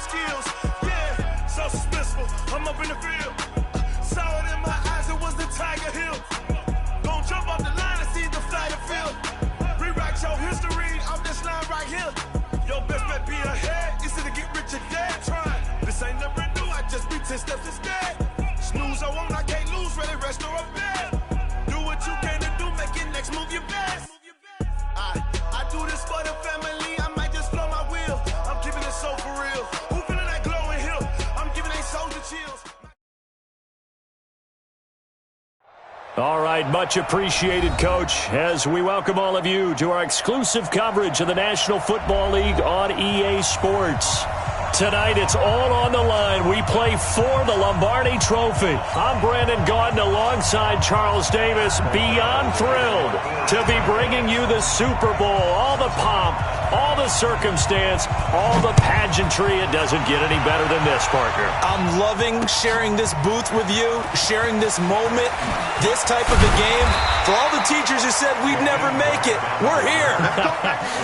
skills. Yeah, so suspenseful. I'm up in the field. Saw it in my eyes, it was the Tiger Hill. Gon' jump off the line and see the flight of field. Rewrite your history off this line right here. Your best bet be ahead. It's to get rich or dead trying. This ain't never new, I just be 10 steps instead. Snooze, I won't, I can't lose, ready, rest or a bed. Do what you can to do, make your next move your best. I do this for the family, I might just blow my wheel. I'm keeping it so for real. Who feeling that glowing hill? I'm giving they soldier chills. All right, much appreciated, Coach, as we welcome all of you to our exclusive coverage of the National Football League on EA Sports. Tonight, it's all on the line. We play for the Lombardi Trophy. I'm Brandon Gaudin alongside Charles Davis. Beyond thrilled to be bringing you the Super Bowl. All the pomp, all the circumstance, all the pageantry. It doesn't get any better than this, Parker. I'm loving sharing this booth with you, sharing this moment, this type of a game. For all the teachers who said we'd never make it, we're here.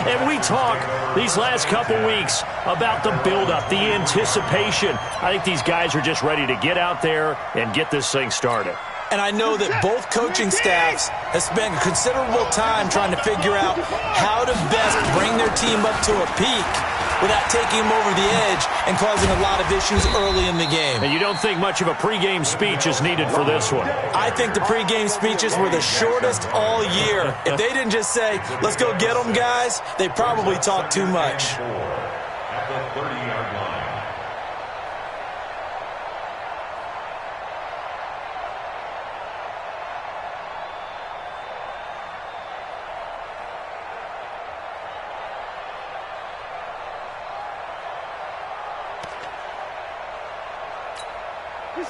And we talk these last couple weeks about the build-up, the anticipation. I think these guys are just ready to get out there and get this thing started. And I know that both coaching staffs have spent considerable time trying to figure out how to best bring their team up to a peak without taking them over the edge and causing a lot of issues early in the game. And you don't think much of a pregame speech is needed for this one? I think the pregame speeches were the shortest all year. If they didn't just say, let's go get them, guys, they probably talked too much. At the 30-yard line.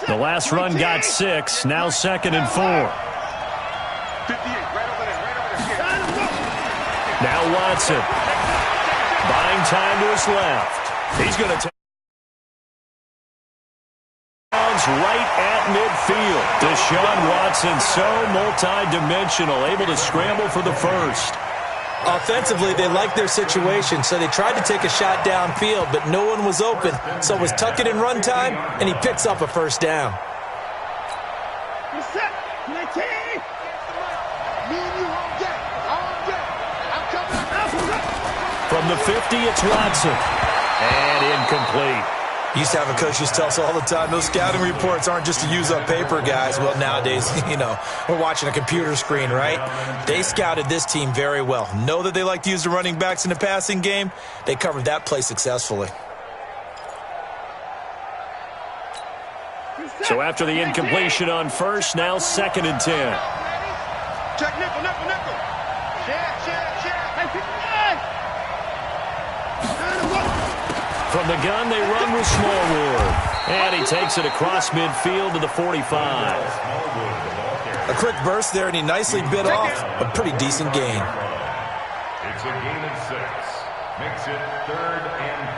The last run got 6, now 2nd and 4. Now Watson. Buying time to his left. He's going to take right at midfield. Deshaun Watson, so multi-dimensional, able to scramble for the first. Offensively, they liked their situation, so they tried to take a shot downfield, but no one was open. So it was tuck it in run time, and he picks up a first down. From the 50, it's Watson. And incomplete. Used to have a coach used to tell us all the time, those scouting reports aren't just to use up paper, guys. Well, nowadays, we're watching a computer screen, right? They scouted this team very well. Know that they like to use the running backs in the passing game. They covered that play successfully. So after the incompletion on first, now 2nd and 10. Check nickel, nickel, nickel. From the gun, they run with Smallwood. And he takes it across midfield to the 45. A quick burst there, and he nicely bit off a pretty decent gain. It's a gain of 6. Makes it 3rd and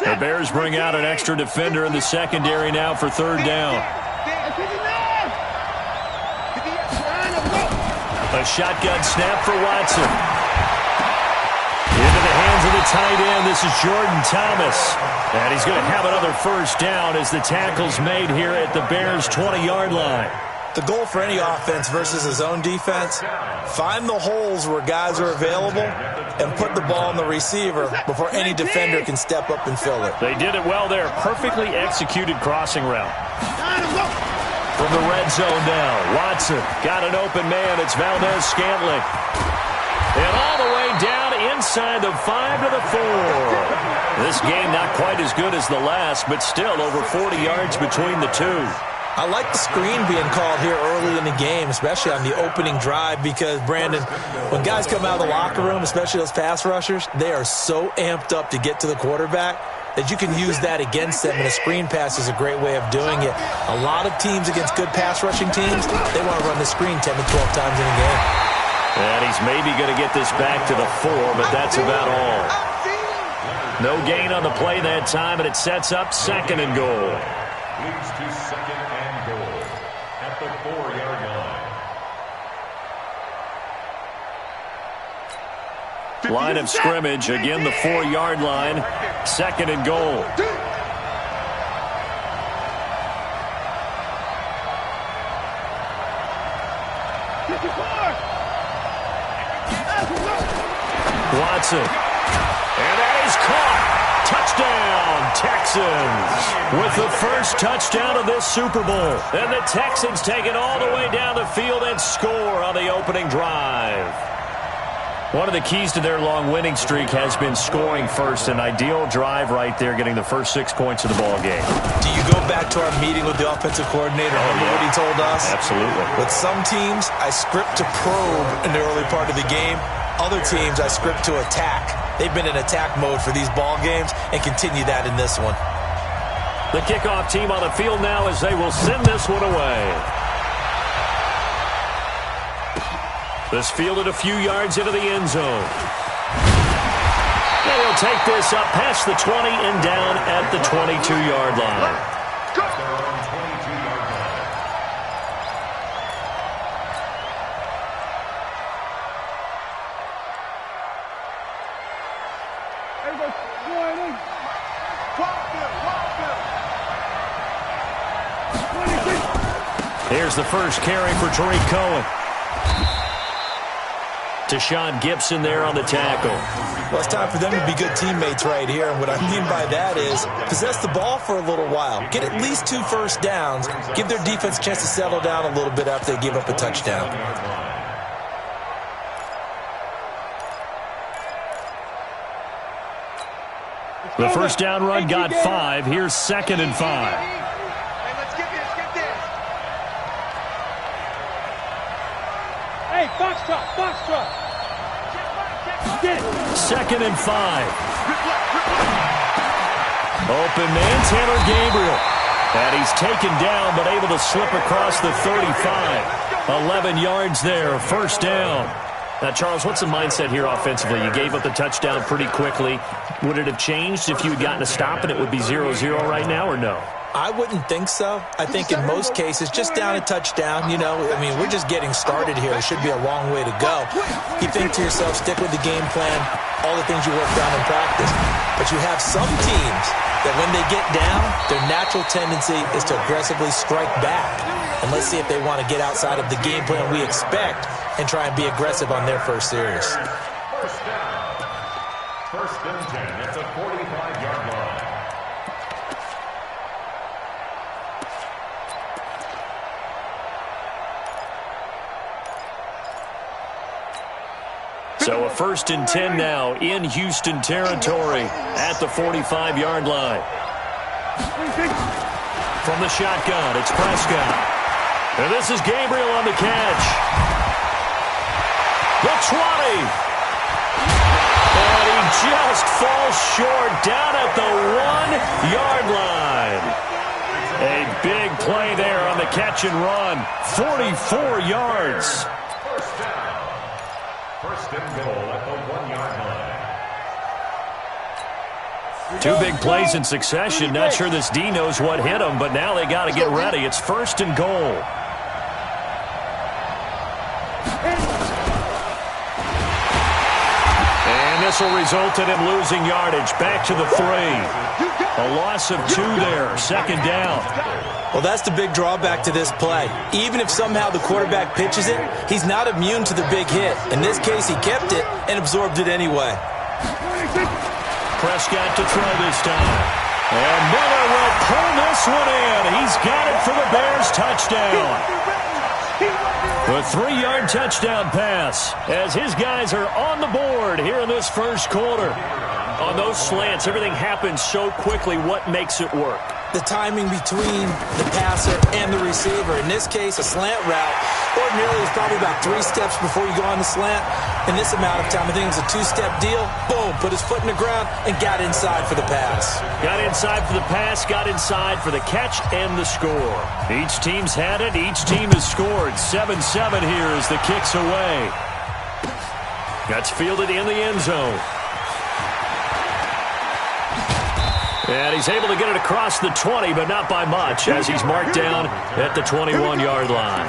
4. The Bears bring out an extra defender in the secondary now for 3rd down. A shotgun snap for Watson. Into the hands of the tight end. This is Jordan Thomas. And he's going to have another first down as the tackle's made here at the Bears' 20-yard line. The goal for any offense versus his own defense, find the holes where guys are available and put the ball on the receiver before any defender can step up and fill it. They did it well there. Perfectly executed crossing route. From the red zone now, Watson got an open man. It's Valdez-Scantling. And all the way down inside the 5 to the 4. This game not quite as good as the last, but still over 40 yards between the two. I like the screen being called here early in the game, especially on the opening drive, because, Brandon, when guys come out of the locker room, especially those pass rushers, they are so amped up to get to the quarterback that you can use that against them, and a screen pass is a great way of doing it. A lot of teams against good pass rushing teams, they want to run the screen 10 to 12 times in a game. And he's maybe going to get this back to the 4, but that's about all. No gain on the play that time, and it sets up 2nd and goal. Leads to 2nd and goal at the 4-yard line. Line of scrimmage, again the 4-yard line. 2nd and goal. Watson. And that is caught. Touchdown, Texans. With the first touchdown of this Super Bowl. And the Texans take it all the way down the field and score on the opening drive. One of the keys to their long winning streak has been scoring first. An ideal drive right there, getting the first 6 points of the ball game. Do you go back to our meeting with the offensive coordinator? Remember what he told us? Absolutely. With some teams, I script to probe in the early part of the game. Other teams, I script to attack. They've been in attack mode for these ball games and continue that in this one. The kickoff team on the field now as they will send this one away. This fielded a few yards into the end zone. And he'll take this up past the 20 and down at the 22-yard line. Here's the first carry for Tariq Cohen. Deshaun Gibson there on the tackle. Well, it's time for them to be good teammates right here. And what I mean by that is possess the ball for a little while. Get at least 2 first downs. Give their defense a chance to settle down a little bit after they give up a touchdown. The first down run got 5. Here's 2nd and 5. Hey, Foxtrot. 2nd and 5. Open man, Tanner Gabriel. And he's taken down, but able to slip across the 35. 11 yards there, first down. Now, Charles, what's the mindset here offensively? You gave up the touchdown pretty quickly. Would it have changed if you had gotten a stop and it would be 0-0 right now, or no? I wouldn't think so. I think in most cases, just down a touchdown, you know, I mean, we're just getting started here. It should be a long way to go. You think to yourself, stick with the game plan, all the things you worked on in practice. But you have some teams that when they get down, their natural tendency is to aggressively strike back. And let's see if they want to get outside of the game plan we expect and try and be aggressive on their first series. First down. 1st and 10 at the 45-yard line. So a 1st and 10 now in Houston territory at the 45-yard line. From the shotgun, it's Prescott. And this is Gabriel on the catch. The 20. And he just falls short down at the 1-yard line. A big play there on the catch and run. 44 yards. First down. 1st and goal at the 1-yard line. 2 big plays in succession. Not sure this D knows what hit him, but now they got to get ready. It's 1st and goal. And this will result in him losing yardage. Back to the 3. A loss of 2 there. 2nd down. Well, that's the big drawback to this play. Even if somehow the quarterback pitches it, he's not immune to the big hit. In this case, he kept it and absorbed it anyway. Prescott to throw this time. And Miller will pull this one in. He's got it for the Bears touchdown. The 3-yard touchdown pass as his guys are on the board here in this first quarter. On those slants, everything happens so quickly. What makes it work? The timing between the passer and the receiver. In this case, a slant route ordinarily is probably about 3 steps before you go on the slant. In this amount of time, I think it was a 2-step deal. Boom, put his foot in the ground and got inside for the pass. Got inside for the pass, got inside for the catch and the score. Each team's had it. Each team has scored. 7-7 here as the kick's away. That's fielded in the end zone. And he's able to get it across the 20, but not by much, as he's marked down at the 21-yard line.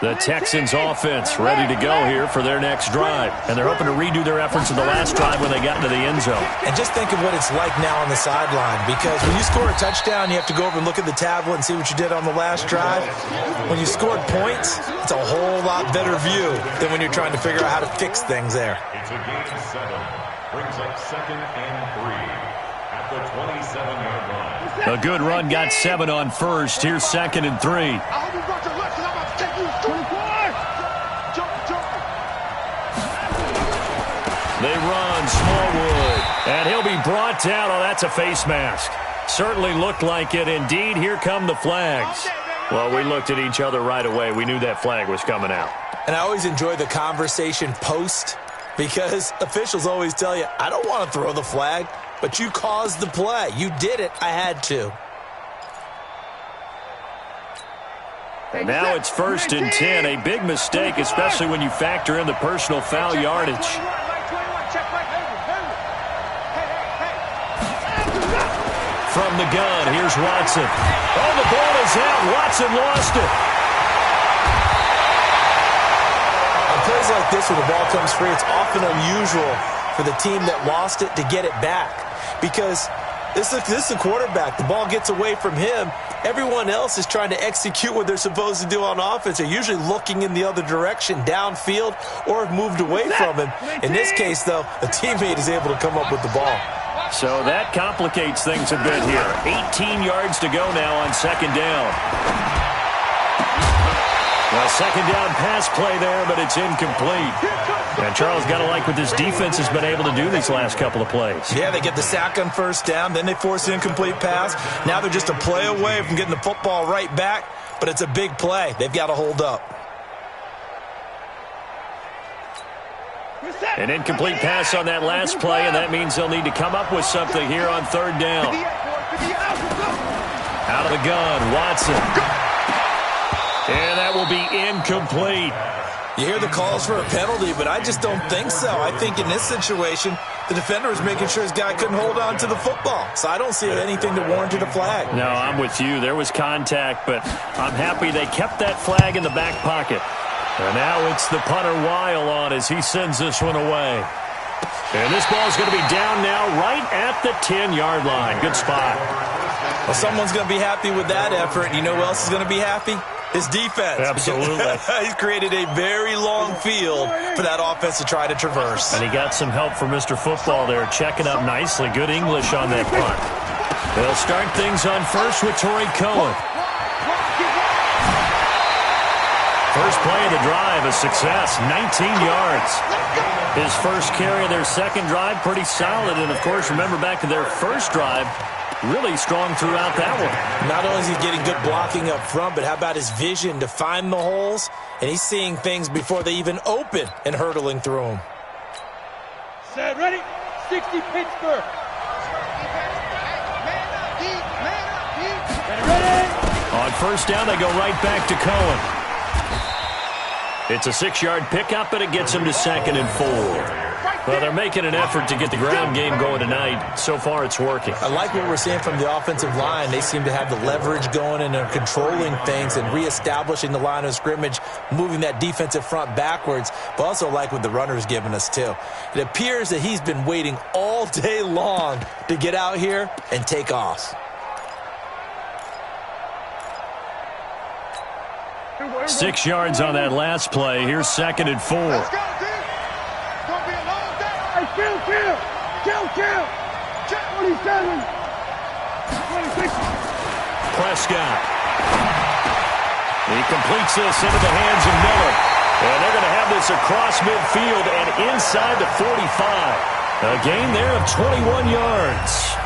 The Texans offense ready to go here for their next drive. And they're hoping to redo their efforts in the last drive when they got into the end zone. And just think of what it's like now on the sideline, because when you score a touchdown, you have to go over and look at the tablet and see what you did on the last drive. When you scored points, it's a whole lot better view than when you're trying to figure out how to fix things there. It's a gain of 7. Brings up 2nd and 3 at the 27-yard line. A good run got 7 on first. Here's 2nd and 3. They run Smallwood, and he'll be brought down. Oh, that's a face mask. Certainly looked like it. Indeed, here come the flags. Well, we looked at each other right away. We knew that flag was coming out. And I always enjoy the conversation post, because officials always tell you, I don't want to throw the flag, but you caused the play. You did it. I had to. And now it's 1st and 10. A big mistake, especially when you factor in the personal foul yardage. From the gun, here's Watson. Oh, the ball is out. Watson lost it. On plays like this where the ball comes free, it's often unusual for the team that lost it to get it back, because this is the quarterback. The ball gets away from him. Everyone else is trying to execute what they're supposed to do on offense. They're usually looking in the other direction, downfield, or have moved away from him. In this case, though, a teammate is able to come up with the ball. So that complicates things a bit here. 18 yards to go now on 2nd down. Well, 2nd down pass play there, but it's incomplete. And Charles, got to like what this defense has been able to do these last couple of plays. Yeah, they get the sack on 1st down, then they force an incomplete pass. Now they're just a play away from getting the football right back, but it's a big play. They've got to hold up. An incomplete pass on that last play, and that means they'll need to come up with something here on 3rd down. Out of the gun, Watson. And that will be incomplete. You hear the calls for a penalty, but I just don't think so. I think in this situation, the defender was making sure his guy couldn't hold on to the football. So I don't see anything to warrant a flag. No, I'm with you. There was contact, but I'm happy they kept that flag in the back pocket. And now it's the punter Weil on as he sends this one away. And this ball is going to be down now right at the 10-yard line. Good spot. Well, someone's going to be happy with that effort. You know who else is going to be happy? His defense. Absolutely. He's created a very long field for that offense to try to traverse. And he got some help from Mr. Football there, checking up nicely. Good English on that punt. They'll start things on first with Torrey Cohen. First play of the drive, a success, 19 yards. His first carry of their second drive, pretty solid. And, of course, remember back to their first drive, really strong throughout that one. Not only is he getting good blocking up front, but how about his vision to find the holes? And he's seeing things before they even open and hurdling through them. Set, ready? 60 Pittsburgh. Ready? On 1st down, they go right back to Cohen. It's a 6-yard pickup, and it gets him to 2nd and 4. Well, they're making an effort to get the ground game going tonight. So far, it's working. I like what we're seeing from the offensive line. They seem to have the leverage going and are controlling things and reestablishing the line of scrimmage, moving that defensive front backwards, but also like what the runner's giving us, too. It appears that he's been waiting all day long to get out here and take off. 6 yards on that last play. Here's 2nd and 4. Let's go, dude. It's going to be a long day. Hey, kill. 27. 26. Prescott. He completes this into the hands of Miller. And they're going to have this across midfield and inside the 45. A gain there of 21 yards.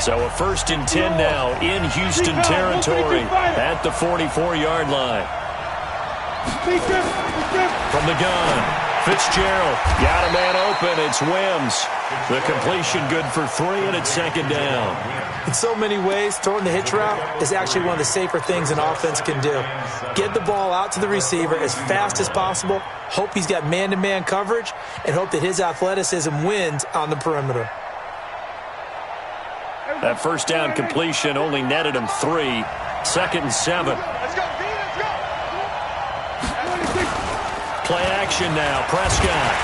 So a 1st and 10 now in Houston territory at the 44-yard line. From the gun, Fitzgerald got a man open. It's Wims. The completion good for 3, and it's second down. In so many ways, throwing the hitch route is actually one of the safer things an offense can do. Get the ball out to the receiver as fast as possible, hope he's got man-to-man coverage, and hope that his athleticism wins on the perimeter. That first down completion only netted him 3. Second and 7. Let's go, D, let's go. Play action now. Prescott.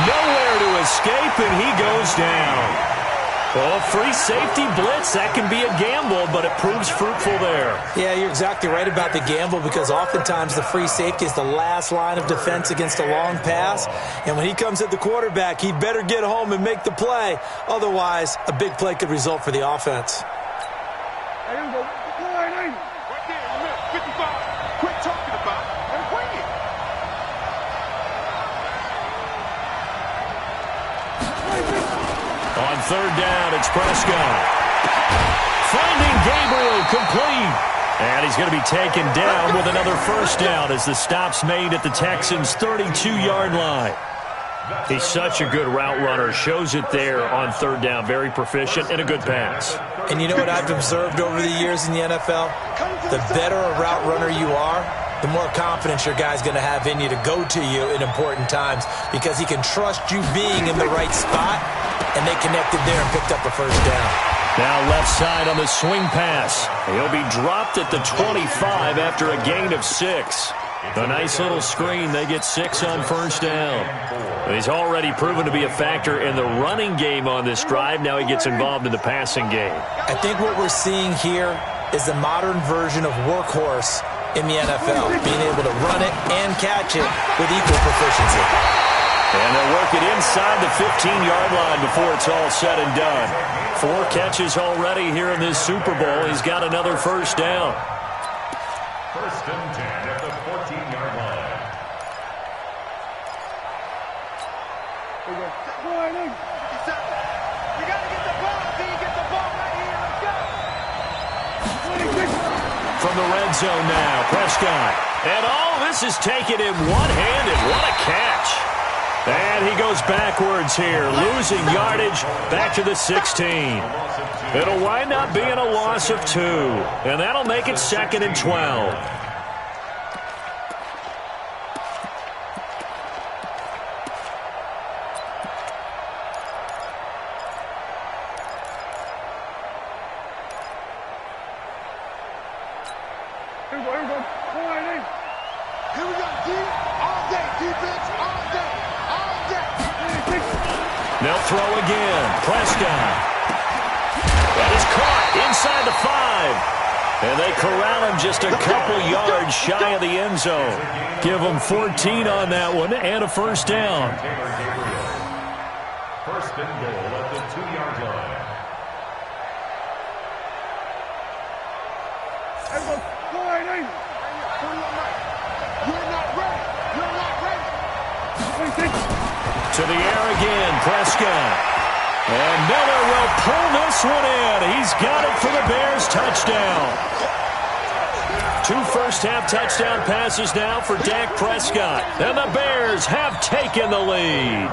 Nowhere to escape, and he goes down. Well, free safety blitz, that can be a gamble, but it proves fruitful there. Yeah, you're exactly right about the gamble because oftentimes the free safety is the last line of defense against a long pass. And when he comes at the quarterback, he'd better get home and make the play. Otherwise, a big play could result for the offense. Hey, here we go. Right there, look, 55. Quit talking about it and bring it. On third down, it's Prescott. Finding Gabriel complete. And he's going to be taken down with another first down as the stop's made at the Texans' 32-yard line. He's such a good route runner. Shows it there on third down. Very proficient and a good pass. And you know what I've observed over the years in the NFL? The better a route runner you are, the more confidence your guy's going to have in you to go to you in important times because he can trust you being in the right spot, and they connected there and picked up a first down. Now left side on the swing pass. He'll be dropped at the 25 after a gain of 6. A nice little screen. They get 6 on first down. He's already proven to be a factor in the running game on this drive. Now he gets involved in the passing game. I think what we're seeing here is the modern version of workhorse in the NFL, being able to run it and catch it with equal proficiency. And they'll work it inside the 15-yard line before it's all said and done. 4 catches already here in this Super Bowl. He's got another first down. First and 10 at the 14-yard line. Here we go. Right in. You got to get the ball, D. Get the ball right here. Let's go. From the red zone now, Prescott. And all this is taken in one-handed. What a catch. And he goes backwards here, losing yardage back to the 16. It'll wind up being a loss of 2, and that'll make it second and 12. Here we go. Right in. Here we go, D. All day, defense, all day. They'll throw again. Prescott. That is caught inside the 5. And they corral him just a couple yards shy of the end zone. Give him 14 on that one and a first down. First and goal at the 2-yard line. Right in. You're not ready. You're not ready. To the air again, Prescott. And Miller will pull this one in. He's got it for the Bears touchdown. 2 first-half touchdown passes now for Dak Prescott. And the Bears have taken the lead.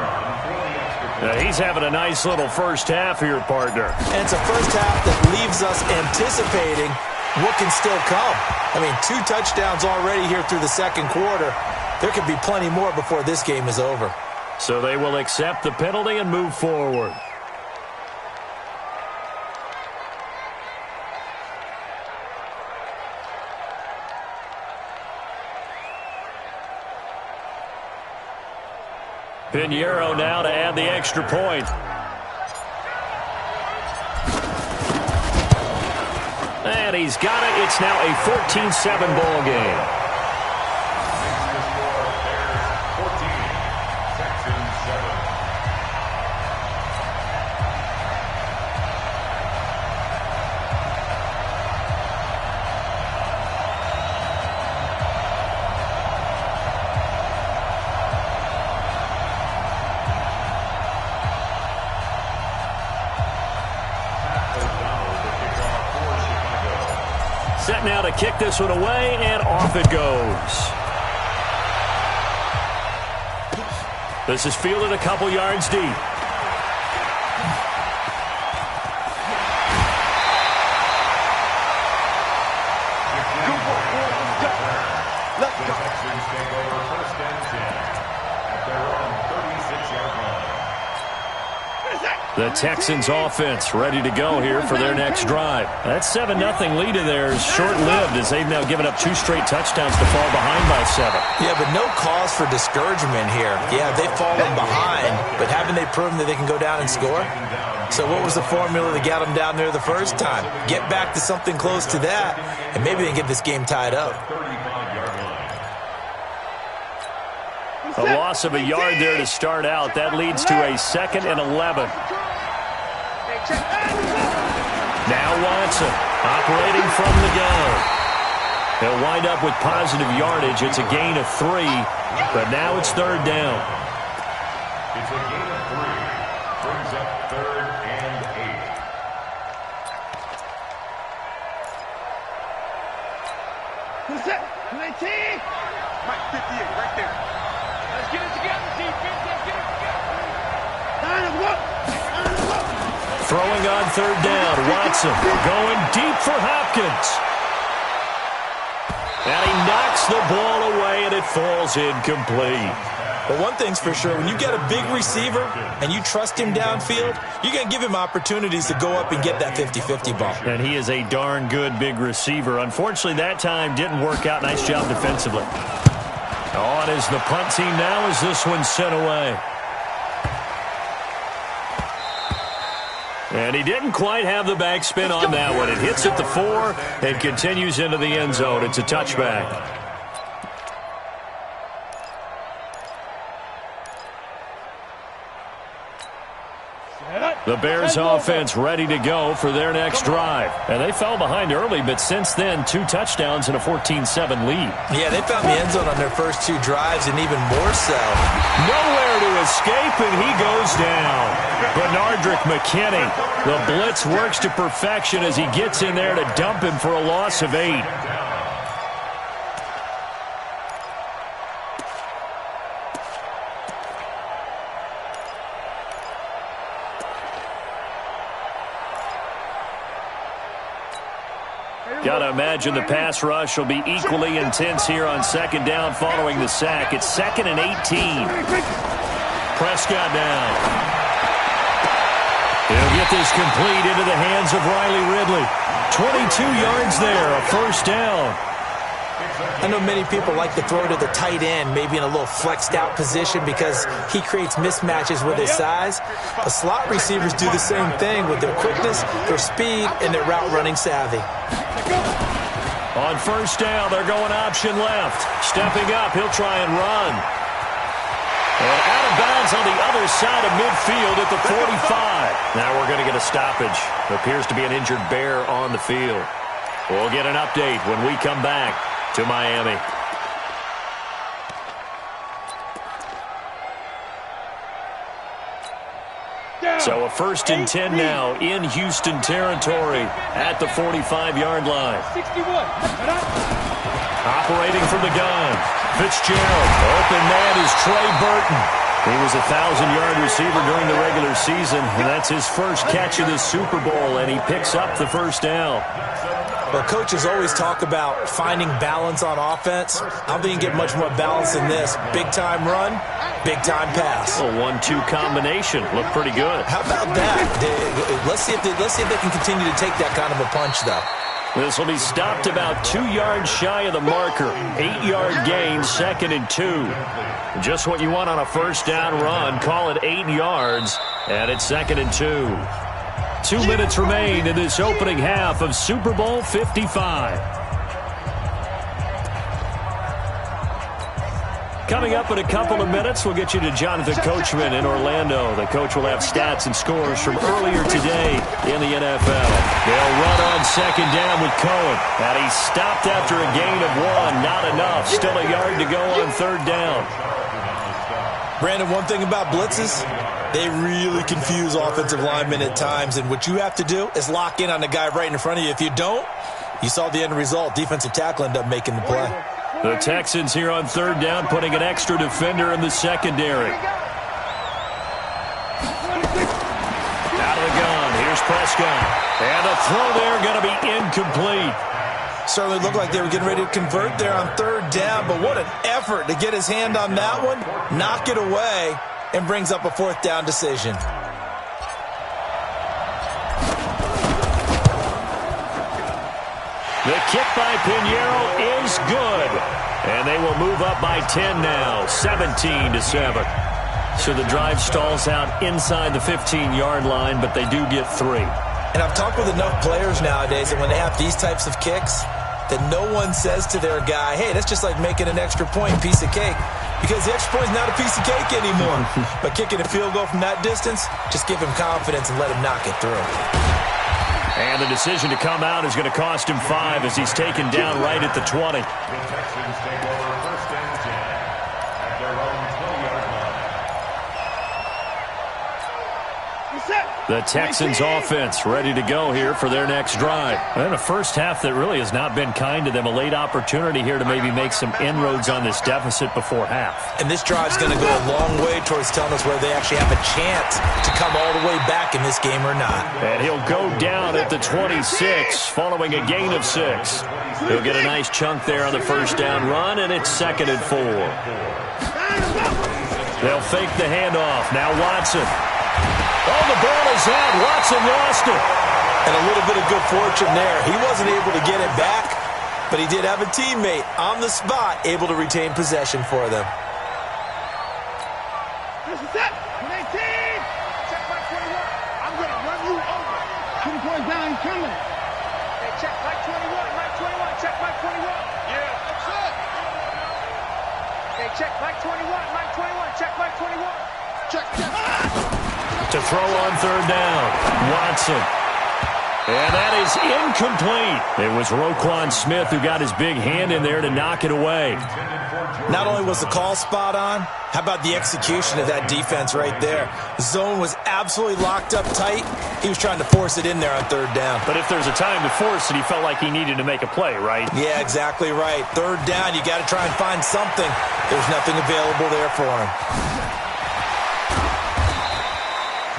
Now, he's having a nice little first half here, partner. And it's a first half that leaves us anticipating what can still come. I mean, 2 touchdowns already here through the second quarter. There could be plenty more before this game is over. So they will accept the penalty and move forward. Pinheiro now to add the extra point. And he's got it. It's now a 14-7 ball game. Set now to kick this one away, and off it goes. This is fielded a couple yards deep. The Texans offense ready to go here for their next drive. That 7-0 lead of theirs short-lived as they've now given up 2 straight touchdowns to fall behind by 7. Yeah, but no cause for discouragement here. Yeah, they've fallen behind, but haven't they proven that they can go down and score? So what was the formula that got them down there the first time? Get back to something close to that, and maybe they can get this game tied up. A loss of a yard there to start out. That leads to a 2nd and 11. Now Watson operating from the gun. They'll wind up with positive yardage. It's a gain of 3, but now it's 3rd down. It's a gain of 3. Brings up 3rd and 8. Who's that? 19! Mike, 58, right there. Let's get it together, defense. Let's get it together. Line up, look. Throwing on 3rd down. Watson going deep for Hopkins. And he knocks the ball away, and it falls incomplete. But one thing's for sure, when you get a big receiver and you trust him downfield, you're going to give him opportunities to go up and get that 50-50 ball. And he is a darn good big receiver. Unfortunately, that time didn't work out. Nice job defensively. On is the punt team now as this one's sent away. And he didn't quite have the backspin on that one. It hits at the 4 and continues into the end zone. It's a touchback. The Bears offense ready to go for their next drive. And they fell behind early, but since then, 2 touchdowns and a 14-7 lead. Yeah, they found the end zone on their first 2 drives, and even more so. Nowhere to escape, and he goes down. Bernardrick McKinney. The blitz works to perfection as he gets in there to dump him for a loss of 8. Got to imagine the pass rush will be equally intense here on 2nd down following the sack. It's 2nd and 18. Prescott down. He'll get this complete into the hands of Riley Ridley. 22 yards there, a 1st down. I know many people like to throw to the tight end, maybe in a little flexed out position because he creates mismatches with his size. But slot receivers do the same thing with their quickness, their speed, and their route running savvy. On 1st down, they're going option left. Stepping up, he'll try and run. And out of bounds on the other side of midfield at the 45. Now we're going to get a stoppage. Appears to be an injured Bear on the field. We'll get an update when we come back to Miami. So a 1st and 10 now in Houston territory at the 45-yard line. 61. Operating from the gun. Fitzgerald. Open man is Trey Burton. He was a 1,000-yard receiver during the regular season, and that's his first catch of the Super Bowl, and he picks up the 1st down. Well, coaches always talk about finding balance on offense. I don't think you get much more balance than this. Big-time run, big-time pass. A 1-2 combination. Looked pretty good. How about that? Let's see if they can continue to take that kind of a punch, though. This will be stopped about 2 yards shy of the marker. 8-yard gain, 2nd and 2. Just what you want on a 1st down run. Call it 8 yards, and it's 2nd and 2. 2 minutes remain in this opening half of Super Bowl 55. Coming up in a couple of minutes, we'll get you to Jonathan Coachman in Orlando. The coach will have stats and scores from earlier today in the NFL. They'll run on 2nd down with Cohen. And he's stopped after a gain of 1. Not enough. Still a yard to go on 3rd down. Brandon, one thing about blitzes, they really confuse offensive linemen at times. And what you have to do is lock in on the guy right in front of you. If you don't, you saw the end result. Defensive tackle ended up making the play. The Texans here on 3rd down, putting an extra defender in the secondary. Out of the gun. Here's Prescott. And the throw there going to be incomplete. Certainly looked like they were getting ready to convert there on third down, but what an effort to get his hand on that one, knock it away, and brings up a fourth down decision. The kick by Pinheiro is good. And they will move up by 10 now, 17-7. So the drive stalls out inside the 15-yard line, but they do get 3. And I've talked with enough players nowadays that when they have these types of kicks, that no one says to their guy, hey, that's just like making an extra point, piece of cake. Because the extra point is not a piece of cake anymore. But kicking a field goal from that distance, just give him confidence and let him knock it through. And the decision to come out is going to cost him 5 as he's taken down right at the 20. The Texans take over first and 10 at their own 20-yard line. The Texans offense ready to go here for their next drive. And a first half that really has not been kind to them. A late opportunity here to maybe make some inroads on this deficit before half. And this drive's going to go a long way towards telling us whether they actually have a chance to come all the way back in this game or not. And he'll go down at the 26 following a gain of 6. He'll get a nice chunk there on the first down run, and it's 2nd and 4. They'll fake the handoff. Now Watson. Oh, the ball is out. Watson lost it. And a little bit of good fortune there. He wasn't able to get it back, but he did have a teammate on the spot able to retain possession for them. This is it. 18. Check back 21. I'm going to run you over. 2 points down, he's coming. Hey, check back 21. Mike 21. Check back 21. Yeah, that's it. Hey, check back 21. Mike 21. Check back 21. Check. To throw on third down. Watson. And that is incomplete. It was Roquan Smith who got his big hand in there to knock it away. Not only was the call spot on, how about the execution of that defense right there? The zone was absolutely locked up tight. He was trying to force it in there on third down. But if there's a time to force it, he felt like he needed to make a play, right? Yeah, exactly right. Third down, you got to try and find something. There's nothing available there for him.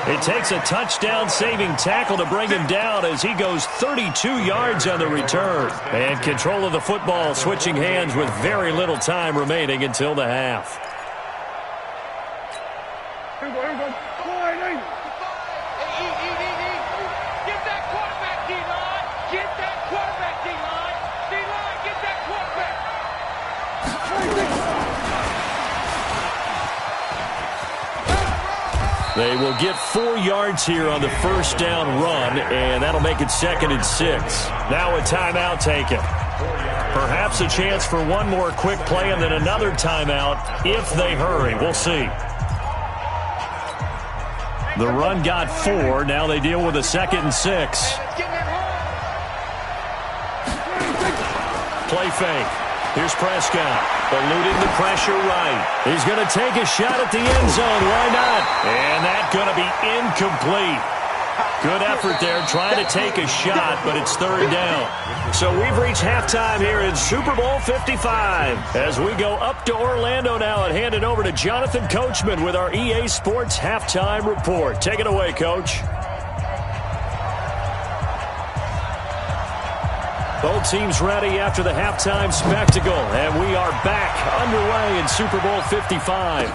It takes a touchdown-saving tackle to bring him down as he goes 32 yards on the return. And control of the football switching hands with very little time remaining until the half. Here we go. Come on, hey. Get that quarterback, D-line. Get that quarterback, D-line. D-line, get that quarterback. They will get 4 yards here on the first down run, and that'll make it 2nd and 6. Now a timeout taken. Perhaps a chance for one more quick play and then another timeout if they hurry. We'll see. The run got 4. Now they deal with a 2nd and 6. Play fake. Here's Prescott, eluding the pressure right. He's going to take a shot at the end zone. Why not? And that's going to be incomplete. Good effort there, trying to take a shot, but it's third down. So we've reached halftime here in Super Bowl 55. As we go up to Orlando now and hand it over to Jonathan Coachman with our EA Sports Halftime Report. Take it away, Coach. Both teams ready after the halftime spectacle, and we are back underway in Super Bowl 55.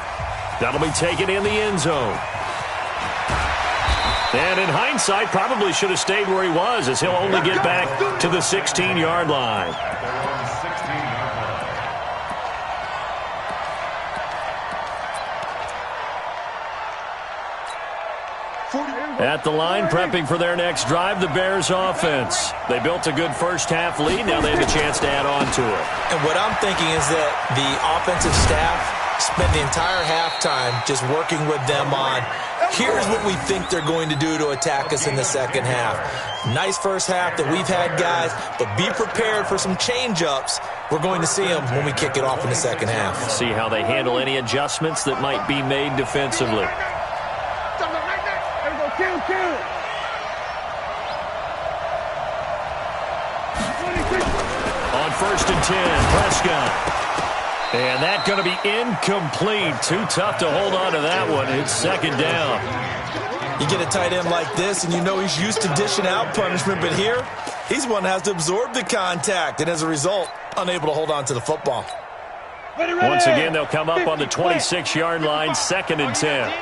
That'll be taken in the end zone. And in hindsight, probably should have stayed where he was, as he'll only get back to the 16-yard line. At the line, prepping for their next drive, the Bears offense. They built a good first-half lead. Now they have a chance to add on to it. And what I'm thinking is that the offensive staff spent the entire halftime just working with them on, here's what we think they're going to do to attack us in the second half. Nice first half that we've had, guys, but be prepared for some change-ups. We're going to see them when we kick it off in the second half. See how they handle any adjustments that might be made defensively. On 1st and 10, Prescott. And that's going to be incomplete. Too tough to hold on to that one. It's second down. You get a tight end like this, and you know he's used to dishing out punishment, but here, he's one that has to absorb the contact, and as a result, unable to hold on to the football. Once again, they'll come up on the 26-yard line, 2nd and 10.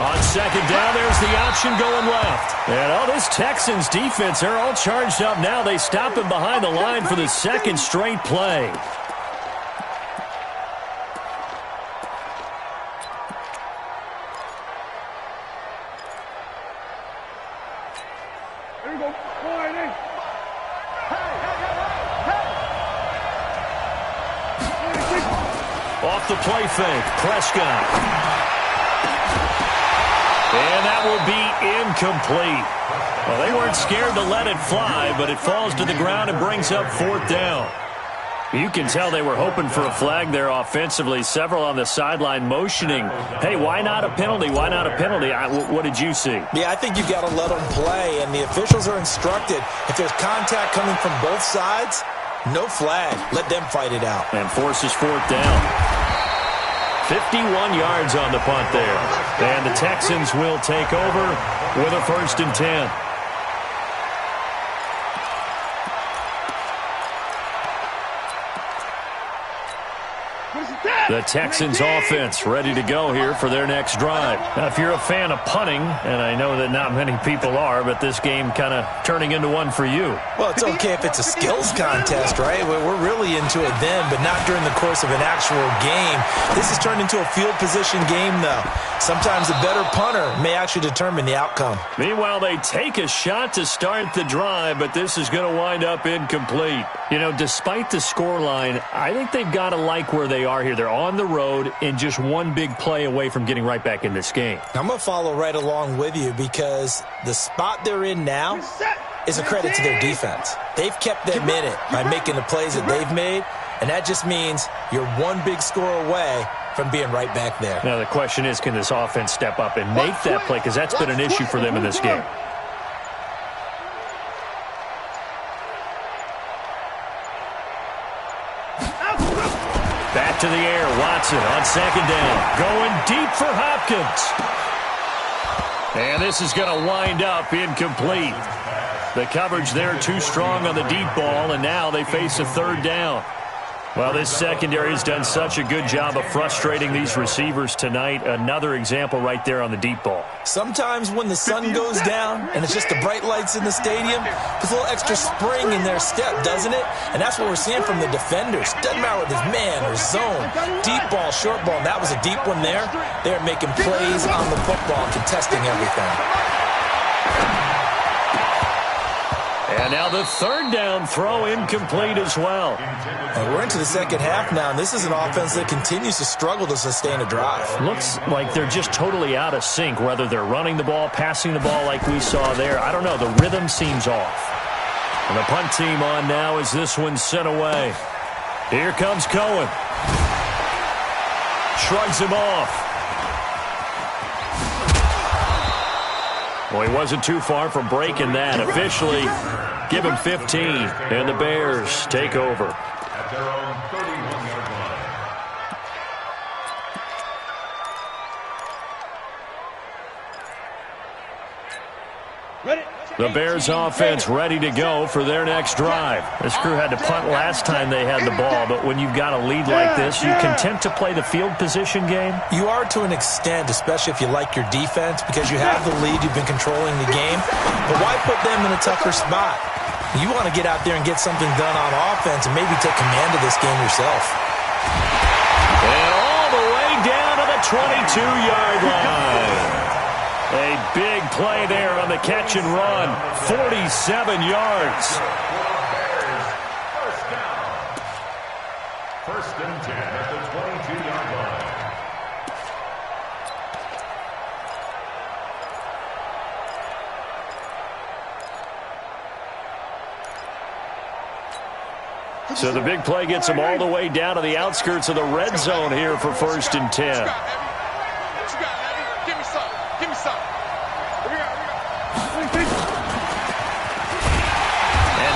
On second down, there's the option going left. And all this Texans defense, they're all charged up now. They stop him behind the line for the second straight play. There you go. Off the play fake, Prescott. And that will be incomplete. Well, they weren't scared to let it fly, but it falls to the ground and brings up 4th down. You can tell they were hoping for a flag there offensively. Several on the sideline motioning, hey, why not a penalty? Why not a penalty? What did you see? Yeah, I think you got to let them play, and the officials are instructed. If there's contact coming from both sides, no flag. Let them fight it out. And forces 4th down. 51 yards on the punt there. And the Texans will take over with a 1st and 10. The Texans offense ready to go here for their next drive. Now, if you're a fan of punting, and I know that not many people are, but this game kind of turning into one for you. Well, it's okay if it's a skills contest, right? We're really into it then, but not during the course of an actual game. This has turned into a field position game, though. Sometimes a better punter may actually determine the outcome. Meanwhile, they take a shot to start the drive, but this is going to wind up incomplete. You know, despite the scoreline, I think they've got to like where they are here. They're on the road and just one big play away from getting right back in this game. I'm going to follow right along with you because the spot they're in now is a credit to their defense. They've kept them in it by making the plays that they've made, and that just means you're one big score away from being right back there. Now, the question is, can this offense step up and make that play? Because that's been an issue for them in this game. Back to the air, Watson on second down. Going deep for Hopkins. And this is going to wind up incomplete. The coverage there too strong on the deep ball, and now they face a 3rd down. Well, this secondary has done such a good job of frustrating these receivers tonight. Another example right there on the deep ball. Sometimes when the sun goes down and it's just the bright lights in the stadium, there's a little extra spring in their step, doesn't it? And that's what we're seeing from the defenders. Doesn't matter whether it's man or zone, deep ball, short ball. And that was a deep one there. They're making plays on the football, contesting everything. And now the 3rd down throw incomplete as well. And we're into the second half now, and this is an offense that continues to struggle to sustain a drive. Looks like they're just totally out of sync, whether they're running the ball, passing the ball like we saw there. I don't know. The rhythm seems off. And the punt team on now as this one's sent away. Here comes Cohen. Shrugs him off. Well, he wasn't too far from breaking that. Officially, give him 15, and the Bears take over. At their own 31-yard line. Ready? The Bears offense ready to go for their next drive. This crew had to punt last time they had the ball, but when you've got a lead like this, you content to play the field position game? You are to an extent, especially if you like your defense, because you have the lead, you've been controlling the game. But why put them in a tougher spot? You want to get out there and get something done on offense and maybe take command of this game yourself. And all the way down to the 22-yard line. A big play there on the catch and run. 47 yards. First down. 1st and 10 at the 22-yard line. So the big play gets them all the way down to the outskirts of the red zone here for 1st and 10.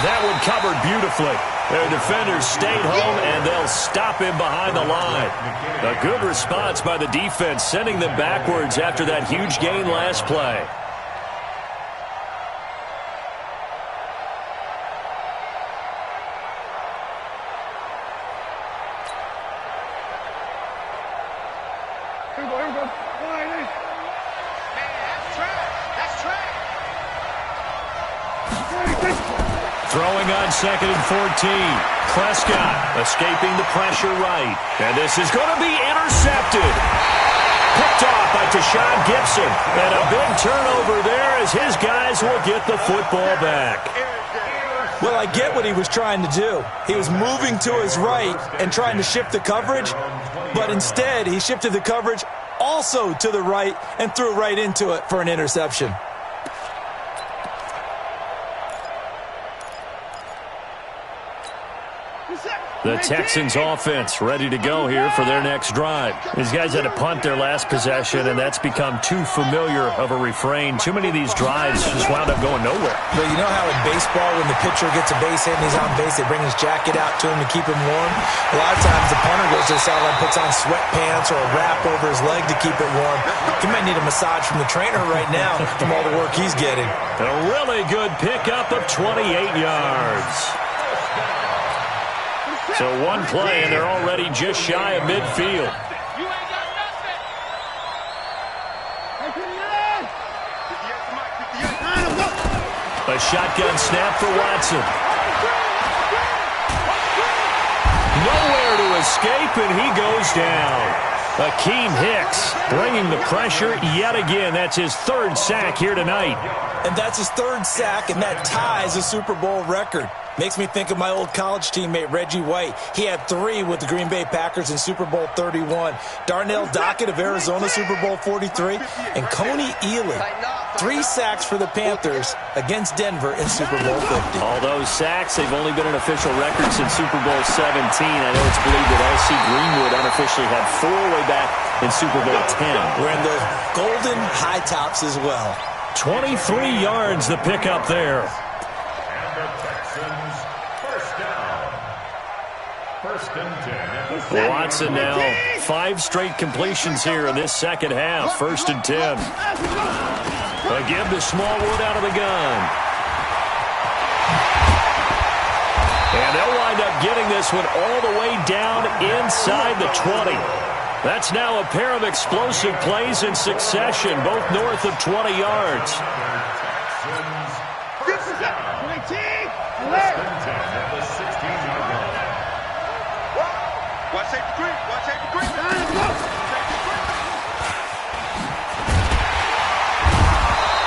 That would covered beautifully. Their defenders stayed home, and they'll stop him behind the line. A good response by the defense, sending them backwards after that huge gain last play. Throwing on 2nd and 14. Prescott escaping the pressure right. And this is going to be intercepted. Picked off by Tashawn Gibson. And a big turnover there as his guys will get the football back. Well, I get what he was trying to do. He was moving to his right and trying to shift the coverage. But instead, he shifted the coverage also to the right and threw right into it for an interception. The Texans offense ready to go here for their next drive. These guys had to punt their last possession, and that's become too familiar of a refrain. Too many of these drives just wound up going nowhere. But you know how in baseball, when the pitcher gets a base hit and he's on base, they bring his jacket out to him to keep him warm? A lot of times the punter goes to the sideline, puts on sweatpants or a wrap over his leg to keep it warm. He might need a massage from the trainer right now from all the work he's getting. A really good pickup of 28 yards. So one play, and they're already just shy of midfield. A shotgun snap for Watson. Nowhere to escape, and he goes down. Akeem Hicks bringing the pressure yet again. That's his 3rd sack here tonight. And that's his 3rd sack, and that ties a Super Bowl record. Makes me think of my old college teammate, Reggie White. He had 3 with the Green Bay Packers in Super Bowl 31. Darnell Dockett of Arizona, Super Bowl 43. And Coney Ealy, 3 sacks for the Panthers against Denver in Super Bowl 50. All those sacks, they've only been an official record since Super Bowl 17. I know it's believed that L.C. Greenwood unofficially had 4 way back in Super Bowl 10. Wearing those golden high tops as well. 23 yards the pickup there. Watson now 5 straight completions here in this second half. 1st and 10. Again to Smallwood out of the gun. And they'll wind up getting this one all the way down inside the 20. That's now a pair of explosive plays in succession, both north of 20 yards.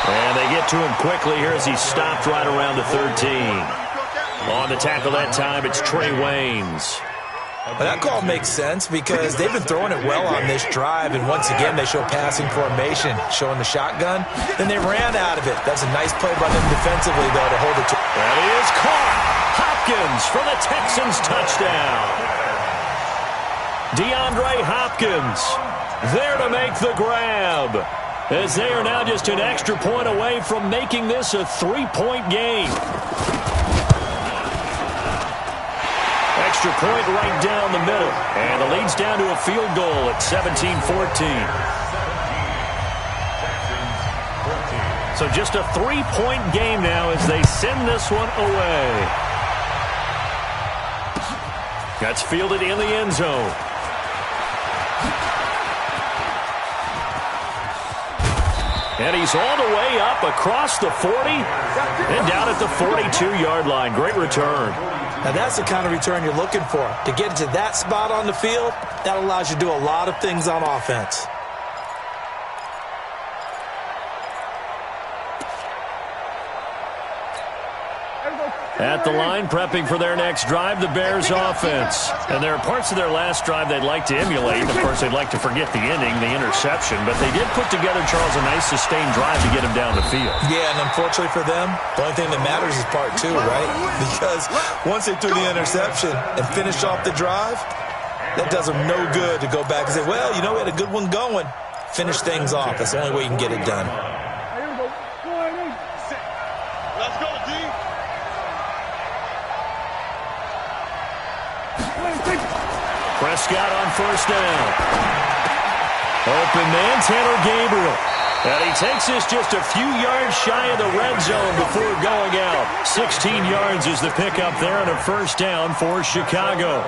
And they get to him quickly here as he's stopped right around the 13. On the tackle that time, it's Trey Waynes. Well, that call makes sense because they've been throwing it well on this drive, and once again they show passing formation, showing the shotgun. Then they ran out of it. That's a nice play by them defensively, though, to hold it to. And he is caught. Hopkins for the Texans touchdown. DeAndre Hopkins there to make the grab, as they are now just an extra point away from making this a 3-point game. Extra point right down the middle, and the lead's down to a field goal at 17-14. So just a 3-point game now as they send this one away. That's fielded in the end zone. And he's all the way up across the 40 and down at the 42-yard line. Great return. Now that's the kind of return you're looking for. To get into that spot on the field, that allows you to do a lot of things on offense. At the line, prepping for their next drive, the Bears offense. And there are parts of their last drive they'd like to emulate. Of course, they'd like to forget the inning, the interception. But they did put together, Charles, a nice sustained drive to get him down the field. Yeah, and unfortunately for them, the only thing that matters is part 2, right? Because once they threw the interception and finished off the drive, that does them no good to go back and say, well, you know, we had a good one going. Finish things off. That's the only way you can get it done. Let's go, D. Prescott on first down. Open man, Tanner Gabriel. And he takes this just a few yards shy of the red zone before going out. 16 yards is the pickup there and a first down for Chicago.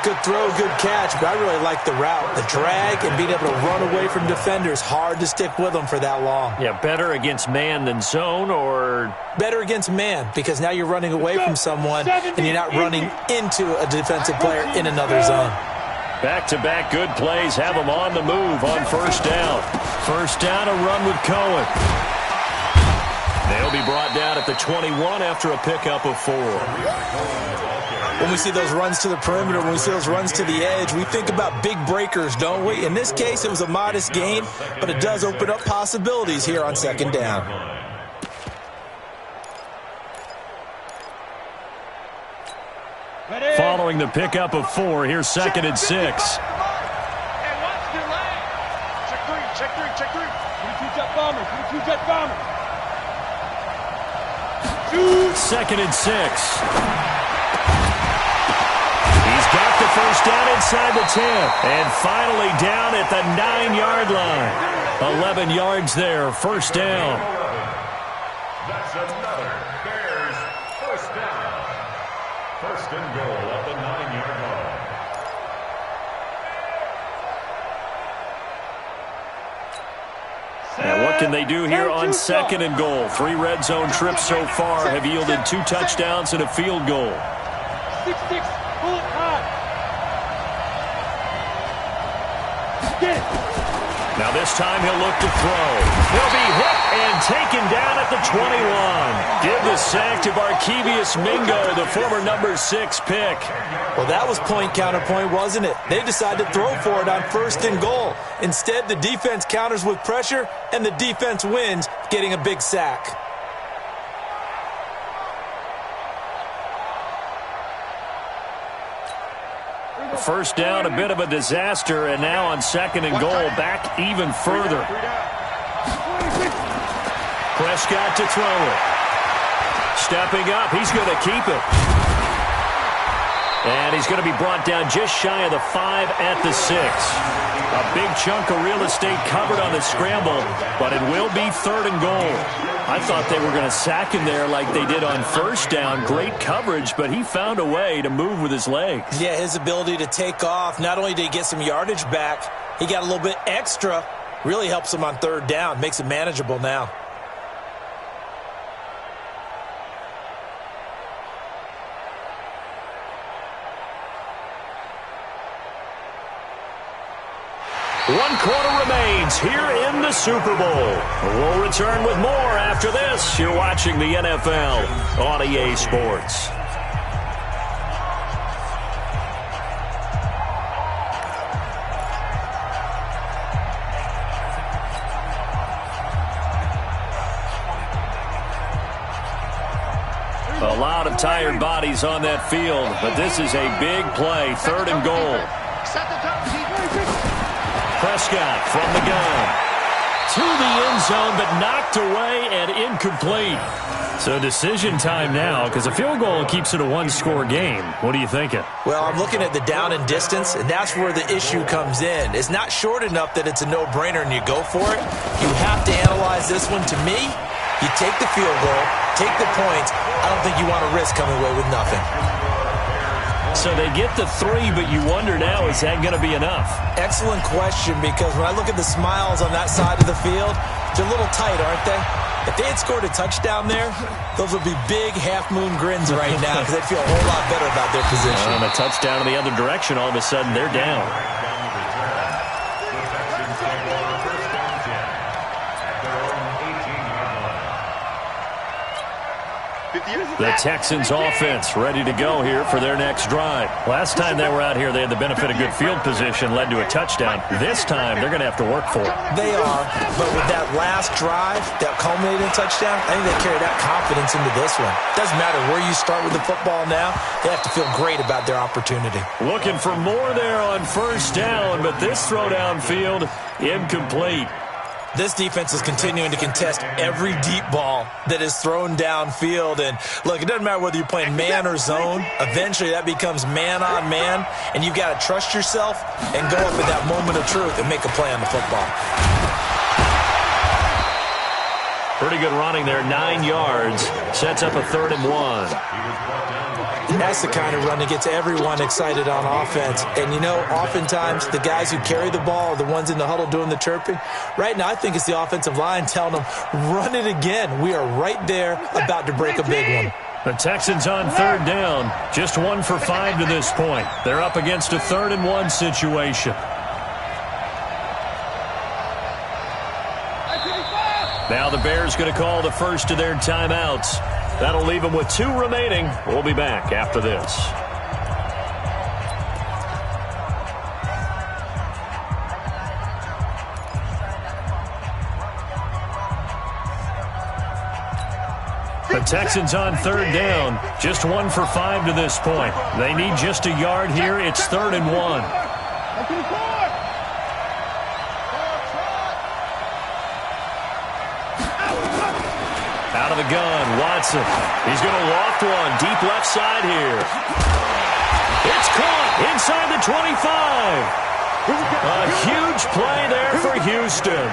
Good throw, good catch, but I really like the route. The drag and being able to run away from defenders. Hard to stick with them for that long. Yeah, better against man than zone, or? Better against man, because now you're running away from someone and you're not running into a defensive player in another zone. Back-to-back good plays have them on the move on first down. First down, a run with Cohen. They'll be brought down at the 21 after a pickup of 4. When we see those runs to the perimeter, when we see those runs to the edge, we think about big breakers, don't we? In this case, it was a modest gain, but it does open up possibilities here on second down. Following the pickup of 4, here's second and 6. Check 3, check 3. 22 jet bombers, 22 jet bombers. Second and 6. He's got the first down inside the 10. And finally down at the 9-yard line. 11 yards there, first down. That's another Bears first down. First and goal at the 9-yard line. And what can they do here on second and goal? 3 red zone trips so far have yielded 2 touchdowns and a field goal. 6-6, pull it high. Get it. Now this time he'll look to throw. He'll be hit and taken down at the 21. Give the sack to Barkevious Mingo, the former number 6 pick. Well, that was point counterpoint, wasn't it? They decided to throw for it on first and goal. Instead, the defense counters with pressure, and the defense wins, getting a big sack. First down, a bit of a disaster, and now on second and goal, back even further. Prescott to throw it. Stepping up, he's going to keep it. And he's going to be brought down just shy of the 5 at the 6. A big chunk of real estate covered on the scramble, but it will be third and goal. I thought they were going to sack him there like they did on first down. Great coverage, but he found a way to move with his legs. Yeah, his ability to take off, not only did he get some yardage back, he got a little bit extra. Really helps him on third down, makes it manageable now. One quarter remains here in the Super Bowl. We'll return with more after this. You're watching the NFL on EA Sports. A lot of tired bodies on that field, but this is a big play, third and goal. Prescott from the gun. To the end zone, but knocked away and incomplete. So decision time now, because a field goal keeps it a one-score game. What are you thinking? Well, I'm looking at the down and distance, and that's where the issue comes in. It's not short enough that it's a no-brainer and you go for it. You have to analyze this one. To me, you take the field goal, take the points. I don't think you want to risk coming away with nothing. So they get the 3, but you wonder now, is that going to be enough? Excellent question, because when I look at the smiles on that side of the field, they're a little tight, aren't they? If they had scored a touchdown there, those would be big half-moon grins right now because they'd feel a whole lot better about their position. And a touchdown in the other direction, all of a sudden they're down. The Texans offense ready to go here for their next drive. Last time they were out here, they had the benefit of good field position, led to a touchdown. This time, they're going to have to work for it. They are, but with that last drive, that culminating touchdown, I think they carry that confidence into this one. Doesn't matter where you start with the football now, they have to feel great about their opportunity. Looking for more there on first down, but this throw downfield, incomplete. This defense is continuing to contest every deep ball that is thrown downfield. And, look, it doesn't matter whether you're playing man or zone. Eventually, that becomes man-on-man, and you've got to trust yourself and go up at that moment of truth and make a play on the football. Pretty good running there, 9 yards. Sets up a 3rd and 1. And that's the kind of run that gets everyone excited on offense. And, you know, oftentimes the guys who carry the ball are the ones in the huddle doing the chirping. Right now, I think it's the offensive line telling them, run it again. We are right there about to break a big one. The Texans on 3rd down. Just 1 for 5 to this point. They're up against a 3rd and 1 situation. Now the Bears going to call the first of their timeouts. That'll leave them with 2 remaining. We'll be back after this. The Texans on 3rd down. Just 1 for 5 to this point. They need just a yard here. It's 3rd and 1. Out of the gun, Watson. He's going to loft one deep left side here. It's caught inside the 25. A huge play there for Houston.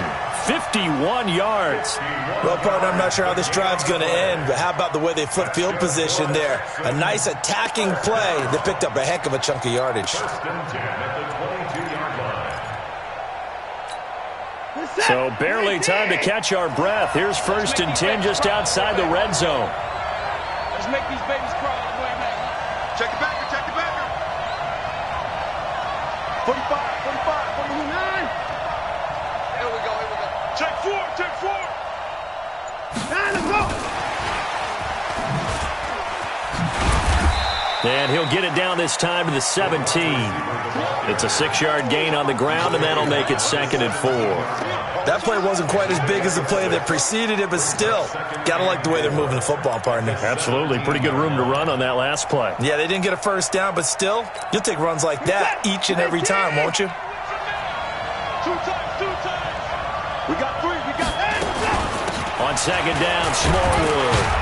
51 yards. Well, partner, I'm not sure how this drive's going to end, but how about the way they flip field position there? A nice attacking play that picked up a heck of a chunk of yardage. So barely time to catch our breath. Here's 1st and 10 just outside the red zone. Let's make these babies crawl away, man. Check it back, check it back. 45, 45, 49. Here we go, here we go. Check 4, check 4. Now let's go. And he'll get it down this time to the 17. It's a 6-yard gain on the ground, and that'll make it 2nd and 4. That play wasn't quite as big as the play that preceded it, but still, got to like the way they're moving the football, partner. Absolutely. Pretty good room to run on that last play. Yeah, they didn't get a 1st down, but still, you'll take runs like that each and every time, won't you? 2 times. We got 3, we got 8. On 2nd down, Smallwood.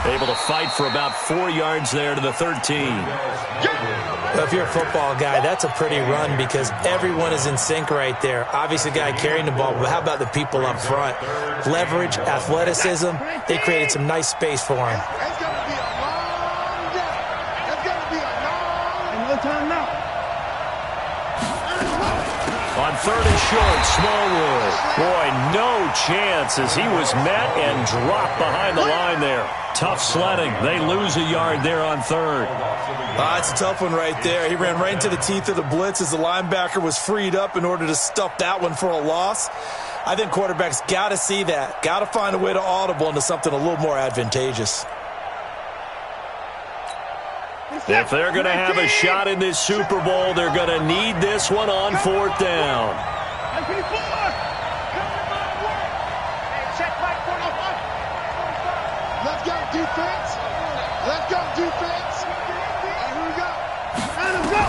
Able to fight for about 4 yards there to the 13. Well, if you're a football guy, that's a pretty run because everyone is in sync right there. Obviously, the guy carrying the ball, but how about the people up front? Leverage, athleticism, they created some nice space for him. It's going to be a long day. It's going to be a long no time now. On 3rd and short, Smallwood. Boy, no chance as he was met and dropped behind the line there. Tough sledding. They lose a yard there on 3rd. It's a tough one right there. He ran right into the teeth of the blitz as the linebacker was freed up in order to stuff that one for a loss. I think quarterbacks got to see that. Got to find a way to audible into something a little more advantageous. If they're going to have a shot in this Super Bowl, they're going to need this one on 4th down. Let's go, defense. Let's go, defense. And here we go. And let's go.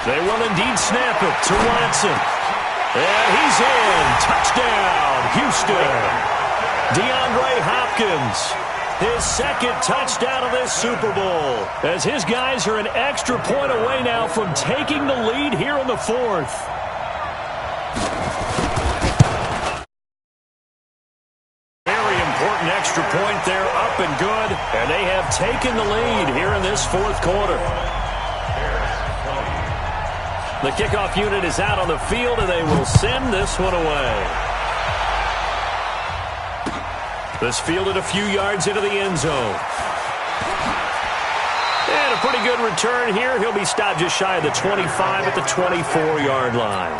They will indeed snap it to Watson. And he's in. Touchdown, Houston. DeAndre Hopkins. His 2nd touchdown of this Super Bowl. As his guys are an extra point away now from taking the lead here in the 4th. Important extra point there, up and good, and they have taken the lead here in this 4th quarter. The kickoff unit is out on the field, and they will send this one away. This fielded a few yards into the end zone. And a pretty good return here. He'll be stopped just shy of the 25 at the 24-yard line.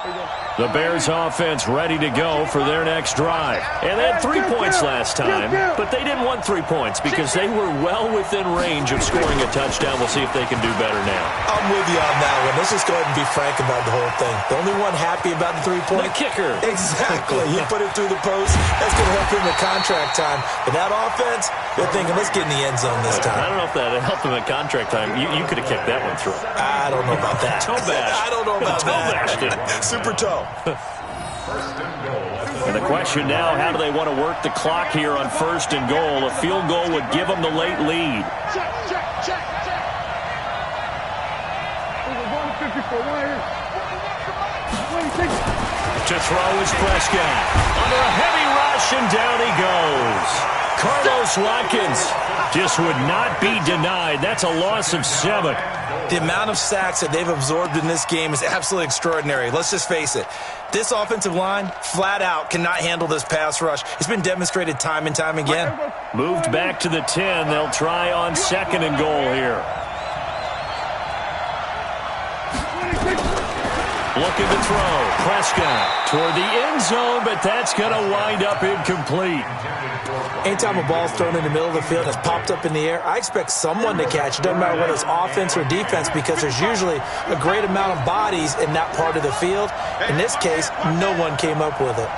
Here we go. The Bears offense ready to go for their next drive. And they had 3 points last time, but they didn't want 3 points because they were well within range of scoring a touchdown. We'll see if they can do better now. I'm with you on that one. Let's just go ahead and be frank about the whole thing. The only one happy about the 3-point? The kicker. Exactly. He put it through the post. That's going to help him in contract time. But that offense, they're thinking, let's get in the end zone this time. I don't know if that helped him in contract time. You could have kicked that one through. I don't know about that. Toe bash. I don't know about that. Super toe. And the question now, how do they want to work the clock here on 1st and goal? A field goal would give them the late lead. Check. We're going to 54. To throw is Prescott. Under a heavy rush, and down he goes. Carlos Watkins just would not be denied. That's a loss of 7. The amount of sacks that they've absorbed in this game is absolutely extraordinary. Let's just face it. This offensive line, flat out, cannot handle this pass rush. It's been demonstrated time and time again. Moved back to the 10. They'll try on 2nd and goal here. Looking to throw. Prescott toward the end zone, but that's going to wind up incomplete. Anytime a ball's thrown in the middle of the field and it's popped up in the air, I expect someone to catch it. Doesn't matter whether it's offense or defense, because there's usually a great amount of bodies in that part of the field. In this case, no one came up with it.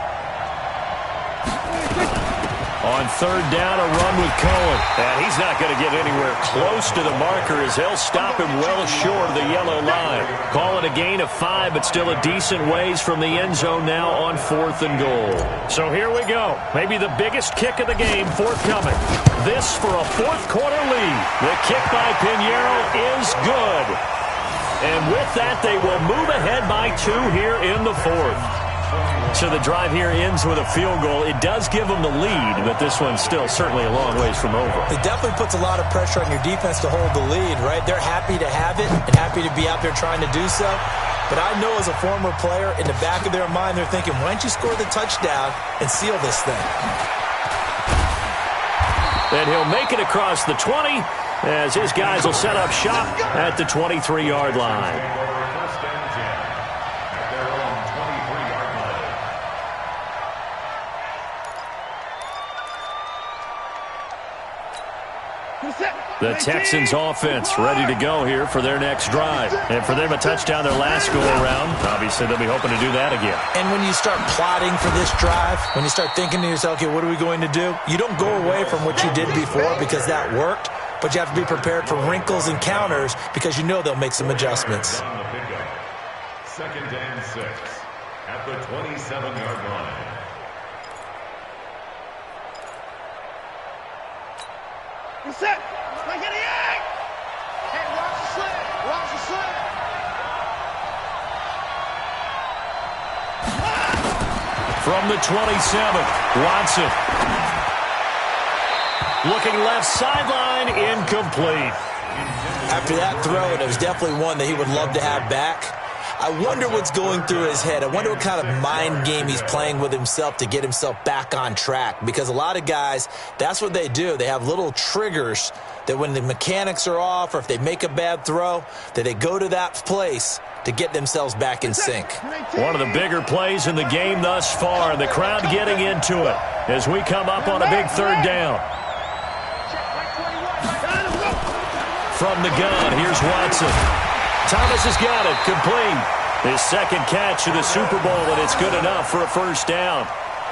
On 3rd down, a run with Cohen. And he's not going to get anywhere close to the marker as they'll stop him well short of the yellow line. Call it a gain of 5, but still a decent ways from the end zone now on 4th and goal. So here we go. Maybe the biggest kick of the game forthcoming. This for a 4th quarter lead. The kick by Pinheiro is good. And with that, they will move ahead by 2 here in the 4th. So the drive here ends with a field goal. It does give them the lead, but this one's still certainly a long ways from over. It definitely puts a lot of pressure on your defense to hold the lead, right? They're happy to have it and happy to be out there trying to do so. But I know as a former player, in the back of their mind, they're thinking, why don't you score the touchdown and seal this thing? And he'll make it across the 20 as his guys will set up shop at the 23-yard line. The Texans offense ready to go here for their next drive. And for them, a touchdown their last go-around. Obviously, they'll be hoping to do that again. And when you start plotting for this drive, when you start thinking to yourself, okay, what are we going to do? You don't go away from what you did before because that worked, but you have to be prepared for wrinkles and counters because you know they'll make some adjustments. 2nd and 6 at the 27-yard line. Set. Like an egg. Hey, watch the slant. Watch the slant. From the 27, Watson. Looking left sideline, incomplete. After that throw, it was definitely one that he would love to have back. I wonder what's going through his head. I wonder what kind of mind game he's playing with himself to get himself back on track. Because a lot of guys, that's what they do. They have little triggers that when the mechanics are off or if they make a bad throw, that they go to that place to get themselves back in sync. One of the bigger plays in the game thus far, and the crowd getting into it as we come up on a big 3rd down. From the gun, here's Watson. Thomas has got it, complete. His 2nd catch of the Super Bowl, and it's good enough for a 1st down.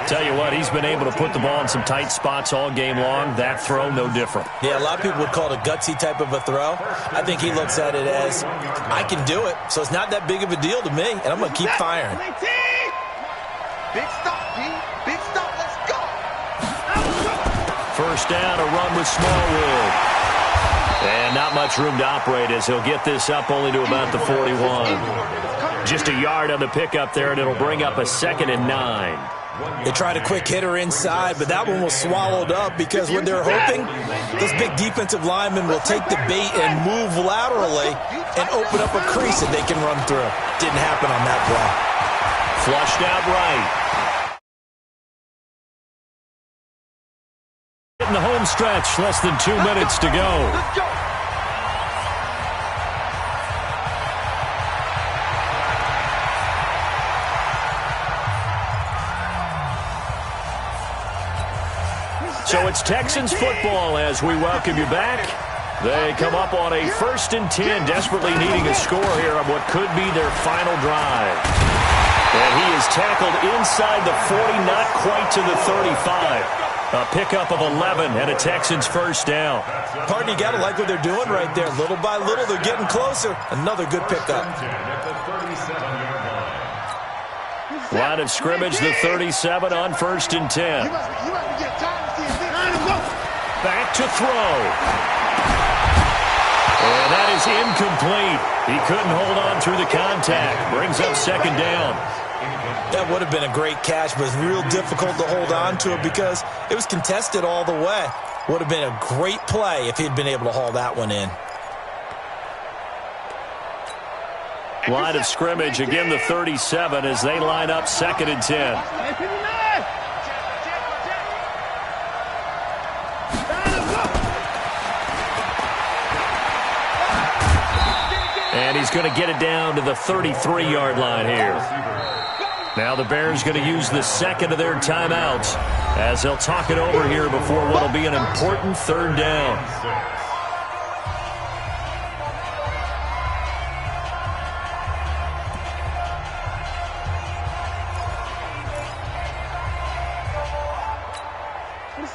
Tell you what, he's been able to put the ball in some tight spots all game long. That throw, no different. Yeah, a lot of people would call it a gutsy type of a throw. I think he looks at it as, I can do it, so it's not that big of a deal to me, and I'm going to keep firing. Big stop, D. Big stop. Let's go. 1st down, a run with Smallwood. And not much room to operate as he'll get this up only to about the 41. Just a yard on the pickup there, and it'll bring up a 2nd and 9. They tried a quick hitter inside, but that one was swallowed up because what they're hoping, those big defensive linemen will take the bait and move laterally and open up a crease that they can run through. Didn't happen on that play. Flushed out right. In the home stretch, less than 2 minutes to go. Let's go. it's Texans football as we welcome you back. They come up on a 1st and 10, desperately needing a score here on what could be their final drive. And he is tackled inside the 40, not quite to the 35. A pickup of 11 and a Texans first down. Pardon, you got to like what they're doing right there. Little by little, they're getting closer. Another good pickup. Line of scrimmage, the 37 on 1st and 10. Back to throw. And that is incomplete. He couldn't hold on through the contact. Brings up 2nd down. That would have been a great catch, but it's real difficult to hold on to it because it was contested all the way. Would have been a great play if he'd been able to haul that one in. Line of scrimmage, again the 37 as they line up 2nd and 10. And he's going to get it down to the 33-yard line here. Now the Bears going to use the 2nd of their timeouts as they'll talk it over here before what will be an important 3rd down.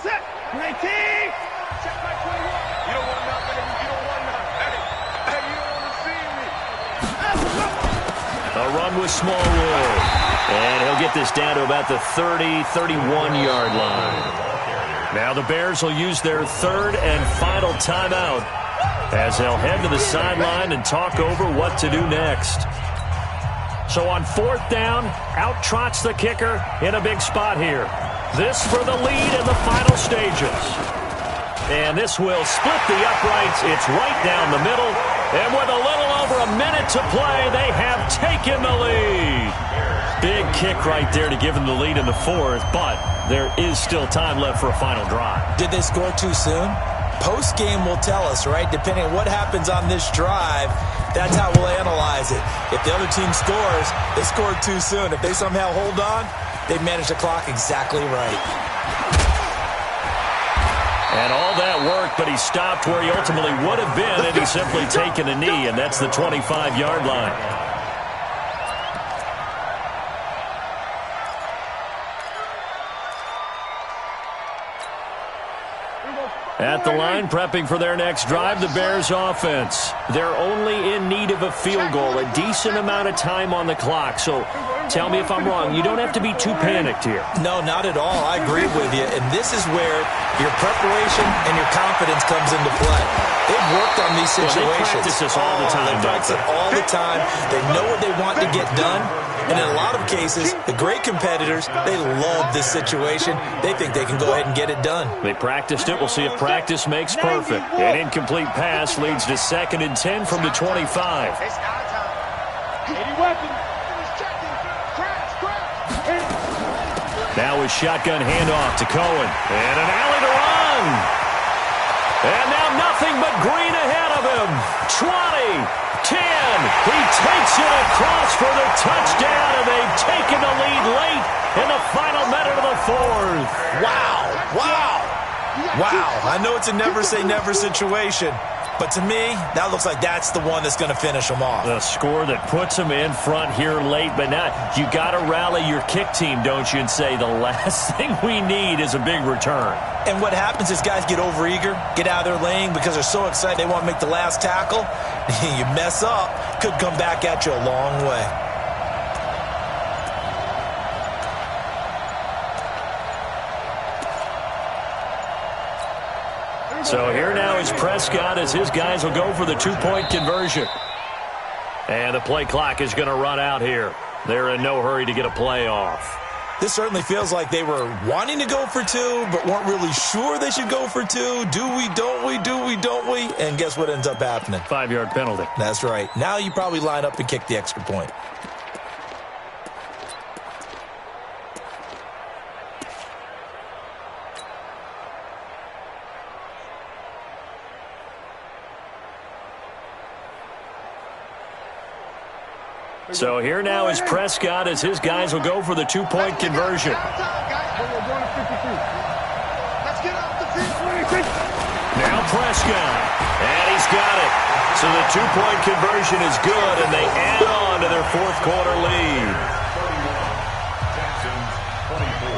Set. 19. Check my 21. You don't want nothing. You don't want nothing. Hey, you don't want to see me. A run with Smallwood. And he'll get this down to about the 30, 31-yard line. Now the Bears will use their 3rd and final timeout as they'll head to the sideline and talk over what to do next. So on 4th down, out trots the kicker in a big spot here. This for the lead in the final stages. And this will split the uprights. It's right down the middle. And with a little over a minute to play, they have taken the lead. Big kick right there to give them the lead in the 4th, but there is still time left for a final drive. Did they score too soon? Post-game will tell us, right? Depending on what happens on this drive, that's how we'll analyze it. If the other team scores, they scored too soon. If they somehow hold on, they managed the clock exactly right. And all that work, but he stopped where he ultimately would have been, and he's simply taken a knee, and that's the 25-yard line. At the line, prepping for their next drive, the Bears offense. They're only in need of a field goal, a decent amount of time on the clock. So tell me if I'm wrong. You don't have to be too panicked here. No, not at all. I agree with you. And this is where your preparation and your confidence comes into play. They've worked on these situations. Well, they practice this all the time. They practice it all the time. They know what they want to get done. And in a lot of cases, the great competitors, they love this situation. They think they can go ahead and get it done. They practiced it. We'll see if practice makes perfect. An incomplete pass leads to 2nd and 10 from the 25. Now a shotgun handoff to Cohen. And an alley to run. And now nothing but green ahead of him. 20. 10. He takes it across for the touchdown, and they've taken the lead late in the final minute of the 4th. Wow. Wow. Wow. I know it's a never-say-never situation, but to me, that looks like that's the one that's going to finish them off. The score that puts them in front here late, but now you got to rally your kick team, don't you, and say the last thing we need is a big return. And what happens is guys get overeager, get out of their lane because they're so excited they want to make the last tackle. You mess up, could come back at you a long way. So here now is Prescott as his guys will go for the 2-point conversion. And the play clock is going to run out here. They're in no hurry to get a play off. This certainly feels like they were wanting to go for 2, but weren't really sure they should go for 2. Do we, don't we, do we, don't we? And guess what ends up happening? 5-yard penalty. That's right. Now you probably line up and kick the extra point. So here now is Prescott as his guys will go for the 2-point conversion. Let's get off the Prescott. And he's got it. So the two-point conversion is good, and they add on to their fourth quarter lead. 31, Texans 24.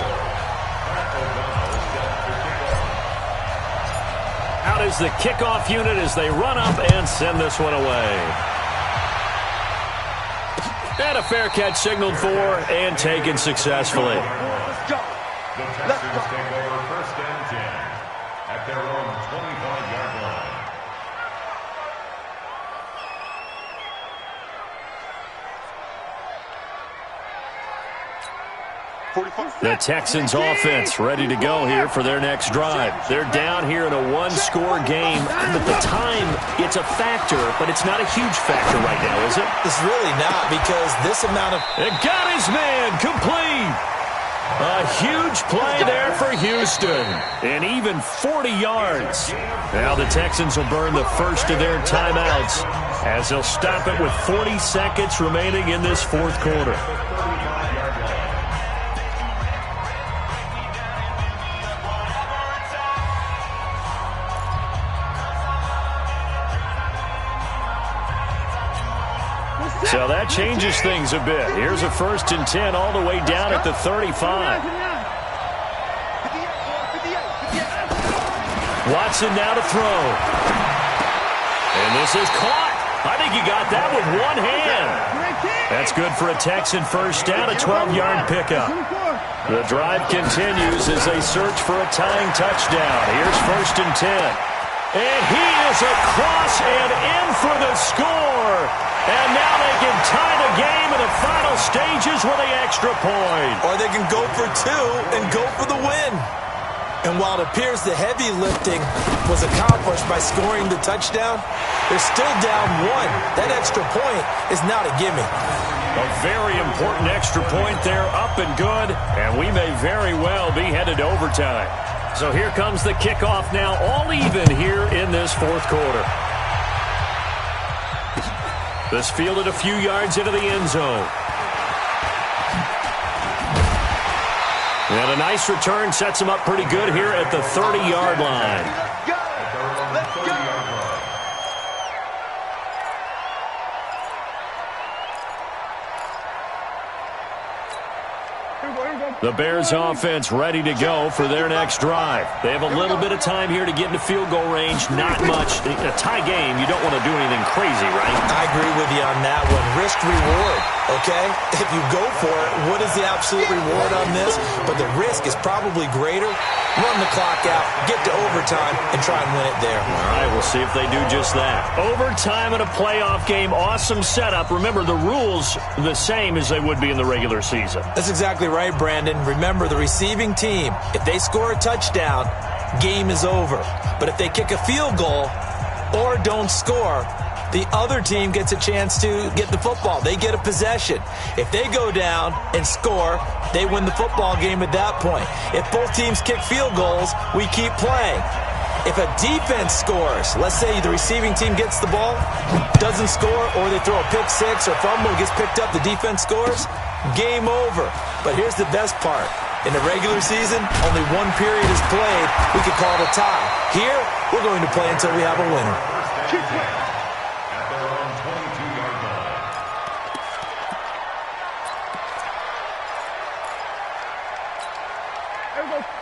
Out is the kickoff unit as they run up and send this one away. And a fair catch signaled for and taken successfully. Let's go. The Texans take over 1st and 10 at their own 25-yard line. The Texans offense ready to go here for their next drive. They're down here in a one-score game. At the time, it's a factor, but it's not a huge factor right now, is it? It's really not, because this amount of... It got his man complete. A huge play there for Houston. And even 40 yards. Now the Texans will burn the first of their timeouts as they'll stop it with 40 seconds remaining in this fourth quarter. So that changes things a bit. Here's a 1st and 10 all the way down at the 35. Watson now to throw. And this is caught. I think he got that with one hand. That's good for a Texan first down, a 12-yard pickup. The drive continues as they search for a tying touchdown. Here's 1st and 10. And he is across and in for the score. And now they can tie the game in the final stages with the extra point. Or they can go for two and go for the win. And while it appears the heavy lifting was accomplished by scoring the touchdown, they're still down one. That extra point is not a gimme. A very important extra point there, up and good. And we may very well be headed to overtime. So here comes the kickoff now, all even here in this fourth quarter. This fielded a few yards into the end zone. And a nice return sets him up pretty good here at the 30-yard line. Let's go. Let's go. The Bears offense ready to go for their next drive. They have a little bit of time here to get into field goal range. Not much. In a tie game, you don't want to do anything crazy, right? I agree with you on that one. Risk reward, okay? If you go for it, what is the absolute reward on this? But the risk is probably greater. Run the clock out, get to overtime, and try and win it there. All right, we'll see if they do just that. Overtime in a playoff game, awesome setup. Remember, the rules the same as they would be in the regular season. That's exactly right, Brandon. Remember, the receiving team, if they score a touchdown, game is over. But if they kick a field goal or don't score, the other team gets a chance to get the football. They get a possession. If they go down and score, they win the football game at that point. If both teams kick field goals, we keep playing. If a defense scores, let's say the receiving team gets the ball, doesn't score, or they throw a pick six or fumble, gets picked up, the defense scores, game over. But here's the best part. In the regular season, only one period is played. We could call it a tie. Here, we're going to play until we have a winner. Keep playing. At their own 22-yard line.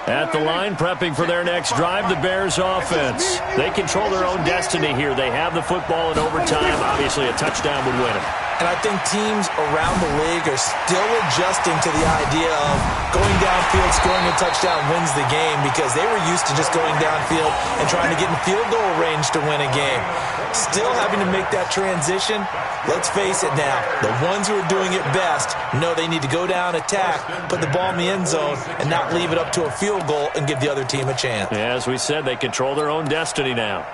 At the line, prepping for their next drive, the Bears offense. They control their own destiny here. They have the football in overtime. Obviously, a touchdown would win it. And I think teams around the league are still adjusting to the idea of going downfield, scoring a touchdown wins the game, because they were used to just going downfield and trying to get in field goal range to win a game. Still having to make that transition. Let's face it now, the ones who are doing it best know they need to go down, attack, put the ball in the end zone, and not leave it up to a field goal and give the other team a chance. Yeah, as we said, they control their own destiny now.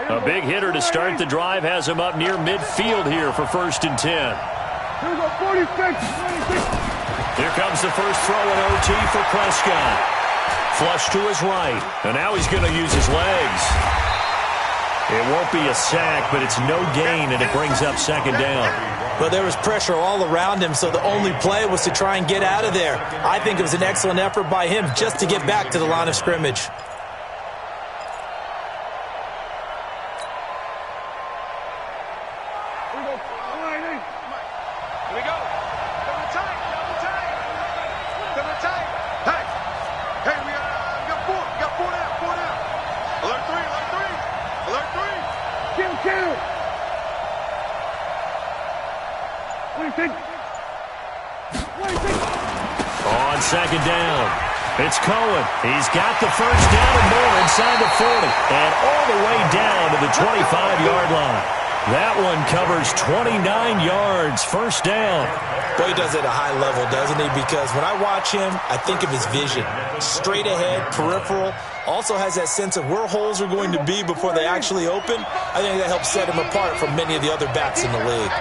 A big hitter to start the drive has him up near midfield here for 1st and 10. Here we go, 46, 26. Here comes the first throw in OT for Prescott. Flush to his right, and now he's going to use his legs. It won't be a sack, but it's no gain, and it brings up 2nd down. But there was pressure all around him, so the only play was to try and get out of there. I think it was an excellent effort by him just to get back to the line of scrimmage. Here we go. Double tight. Hey, we got four down. Alert three. Kill. What do you think? On second down, it's Cohen. He's got the first down and more inside the 40 and all the way down to the 25-yard line. That one covers 29 yards, first down. Boy, he does it at a high level, doesn't he? Because when I watch him, I think of his vision. Straight ahead, peripheral. Also has that sense of where holes are going to be before they actually open. I think that helps set him apart from many of the other backs in the league.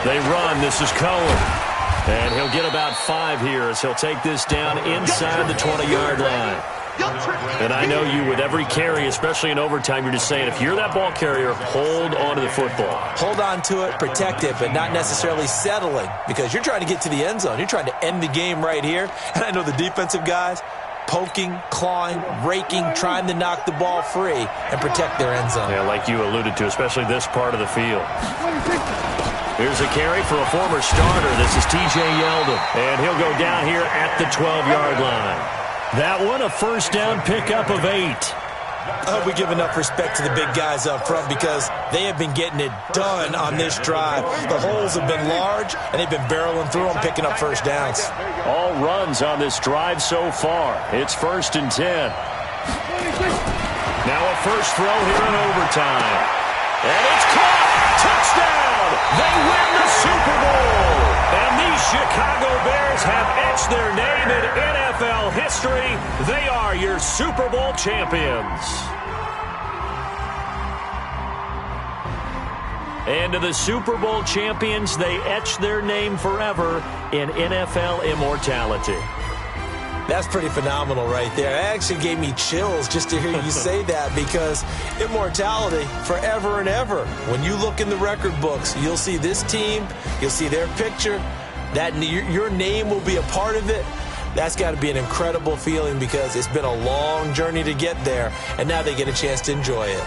They run. This is Cohen. And he'll get about 5 here as he'll take this down inside the 20-yard line. And I know you, with every carry, especially in overtime, you're just saying, if you're that ball carrier, hold on to the football. Hold on to it, protect it, but not necessarily settling, because you're trying to get to the end zone. You're trying to end the game right here. And I know the defensive guys poking, clawing, raking, trying to knock the ball free and protect their end zone. Yeah, like you alluded to, especially this part of the field. Here's a carry for a former starter. This is T.J. Yeldon, and he'll go down here at the 12-yard line. That one, a first down pickup of 8. I hope we give enough respect to the big guys up front because they have been getting it done on this drive. The holes have been large, and they've been barreling through them, picking up first downs. All runs on this drive so far. It's 1st and 10. Now a first throw here in overtime. And it's caught! Touchdown! They win the Super Bowl! And these Chicago Bears have etched their name in NFL history. They are your Super Bowl champions. And to the Super Bowl champions, they etch their name forever in NFL immortality. That's pretty phenomenal right there. It actually gave me chills just to hear you say that because immortality forever and ever. When you look in the record books, you'll see this team, you'll see their picture, that your name will be a part of it. That's got to be an incredible feeling because it's been a long journey to get there, and now they get a chance to enjoy it.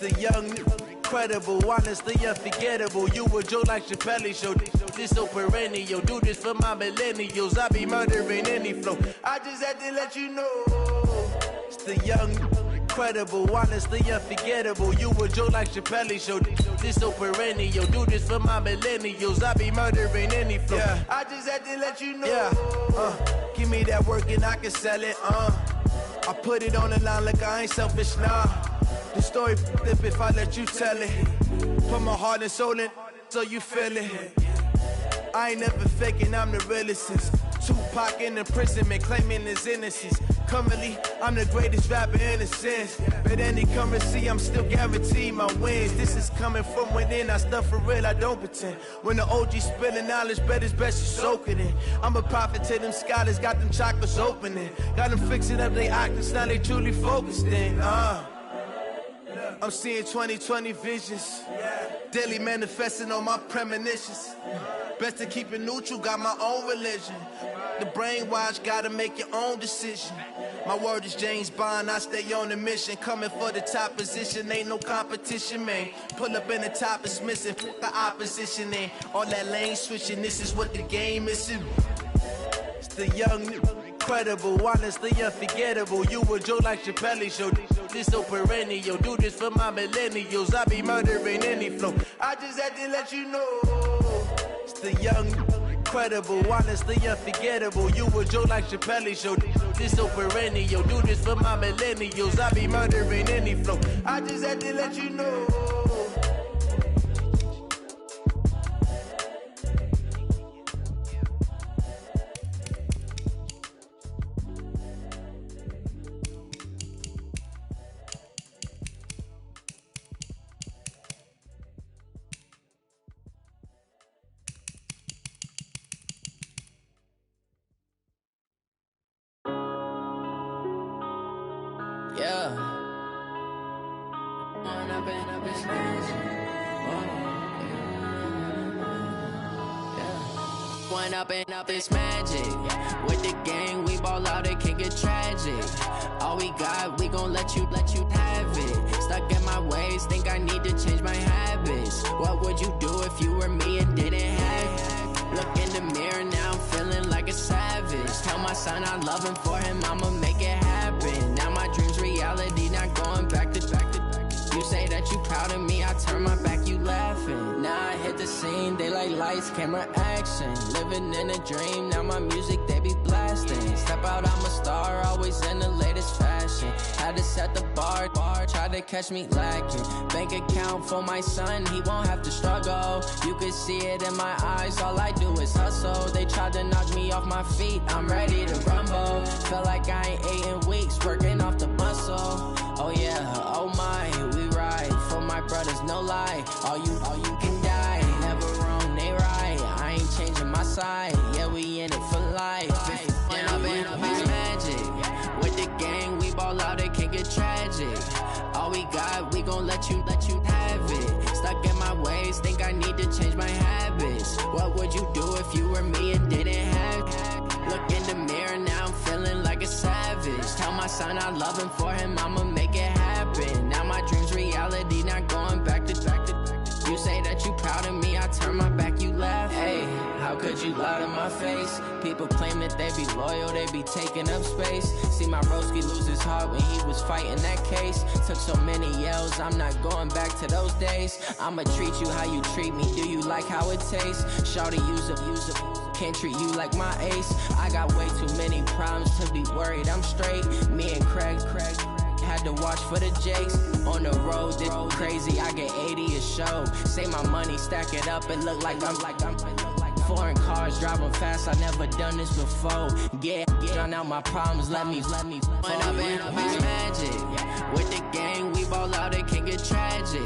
the young, incredible, honestly unforgettable. You a joke like Chappelle Show. This so perennial. Do this for my millennials. I be murdering any flow. I just had to let you know. It's the young, incredible, honestly unforgettable. You a joke like Chappelle Show. This so perennial. Do this for my millennials. I be murdering any flow. Yeah. I just had to let you know. Yeah. Give me that work and I can sell it. I put it on the line like I ain't selfish, nah. The story flip if I let you tell it. Put my heart and soul in so you feel it. I ain't never faking, I'm the realest since Tupac in imprisonment, claiming his innocence. Currently, I'm the greatest rapper in a sense. But any currency, I'm still guaranteed my wins. This is coming from within, I stuff for real, I don't pretend. When the OG spilling knowledge, bet it's best you soak it in. I'm a prophet to them scholars, got them chakras opening. Got them fixing up their octaves, now they truly focused in. I'm seeing 2020 visions. Daily manifesting on my premonitions. Best to keep it neutral, got my own religion. The brainwash, gotta make your own decision. My word is James Bond, I stay on the mission. Coming for the top position, ain't no competition, man. Pull up in the top, it's missing, fuck the opposition, and all that lane switching, this is what the game is. It's the young, incredible, honestly unforgettable. You a joke like Chappelle Show. This so perennial. Do this for my millennials. I be murdering any flow. I just had to let you know. It's the young, incredible, honestly unforgettable. You a joke like Chappelle Show. This so perennial. Do this for my millennials. I be murdering any flow. I just had to let you know. Up this magic. With the gang, we ball out, it can get tragic. All we got, we gon' let you have it. Stuck in my ways, think I need to change my habits. What would you do if you were me and didn't have it? Look in the mirror, now I'm feeling like a savage. Tell my son I love him, for him I'ma make it happen. Now my dream's reality, not going back to. You say that you proud of me, I turn my back, you laughing. Now I hit the scene, they like lights, camera, action. Living in a dream, now my music, they be blasting. Step out, I'm a star, always in the latest fashion. Had to set the bar, try to catch me lacking. Bank account for my son, he won't have to struggle. You can see it in my eyes, all I do is hustle. They tried to knock me off my feet, I'm ready to rumble. Feel like I ain't ate in weeks, working off the muscle. Oh yeah, oh my, we ride for my brothers, no lie. All you can die, never wrong, they right. I ain't changing my side, yeah, we in it for life. When I've been magic, with the gang, we ball out, it can get tragic. All we got, we gon' let you have it. Stuck in my ways, think I need to change my habits. What would you do if you were me and didn't have it? Look in the mirror, now I'm feeling like a savage. Tell my son I love him, for him I'ma make it happen. Now my dream's reality, not going back to. You say that you proud of me, I turn my back, you laugh. Hey, how could you lie to my face? People claim that they be loyal, they be taking up space. See my broski lose his heart when he was fighting that case. Took so many yells, I'm not going back to those days. I'ma treat you how you treat me, do you like how it tastes? Shawty, use up, can't treat you like my ace. I got way too many problems to be worried, I'm straight. Me and Craig had to watch for the Jakes. On the road, this crazy, I get 80 a show. Say my money, stack it up, it look like I'm foreign cars, driving fast, I never done this before. Get drown out my problems, let me When I've been magic, with the gang, we ball out, it can get tragic.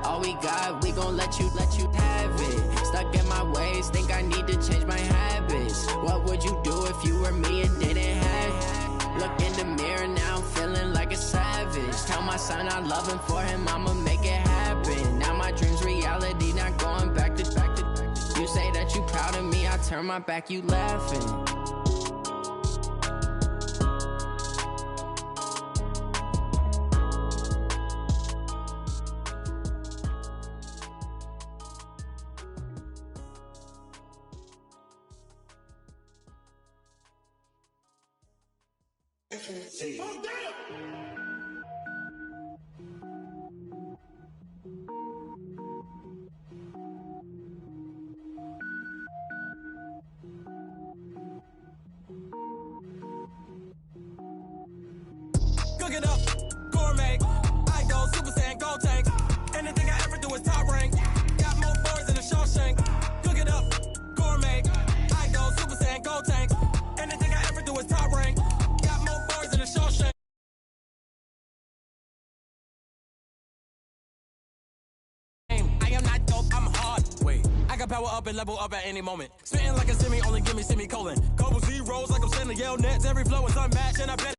All we got, we gon' let you have it. Stuck in my ways, think I need to change my habits. What would you do if you were me and didn't have it? Look in the mirror, now I'm feeling like a savage. Tell my son I love him, for him I'ma make it happen. Now my dream's reality, not going back to. You say that you proud of me, I turn my back, you laughing. Cook it up, gourmet. I go Super Saiyan, gold tank. Anything I ever do is top rank. Got more boys than a Shawshank. Cook it up, gourmet. I go Super Saiyan, gold tank. Anything I ever do is top rank. Got more boys than a Shawshank. I am not dope, I'm hard. Wait, I can power up and level up at any moment. Spitting like a semi, only give me semicolon. Couple zeros like I'm sending yell nets. Every flow is unmatched, and I bet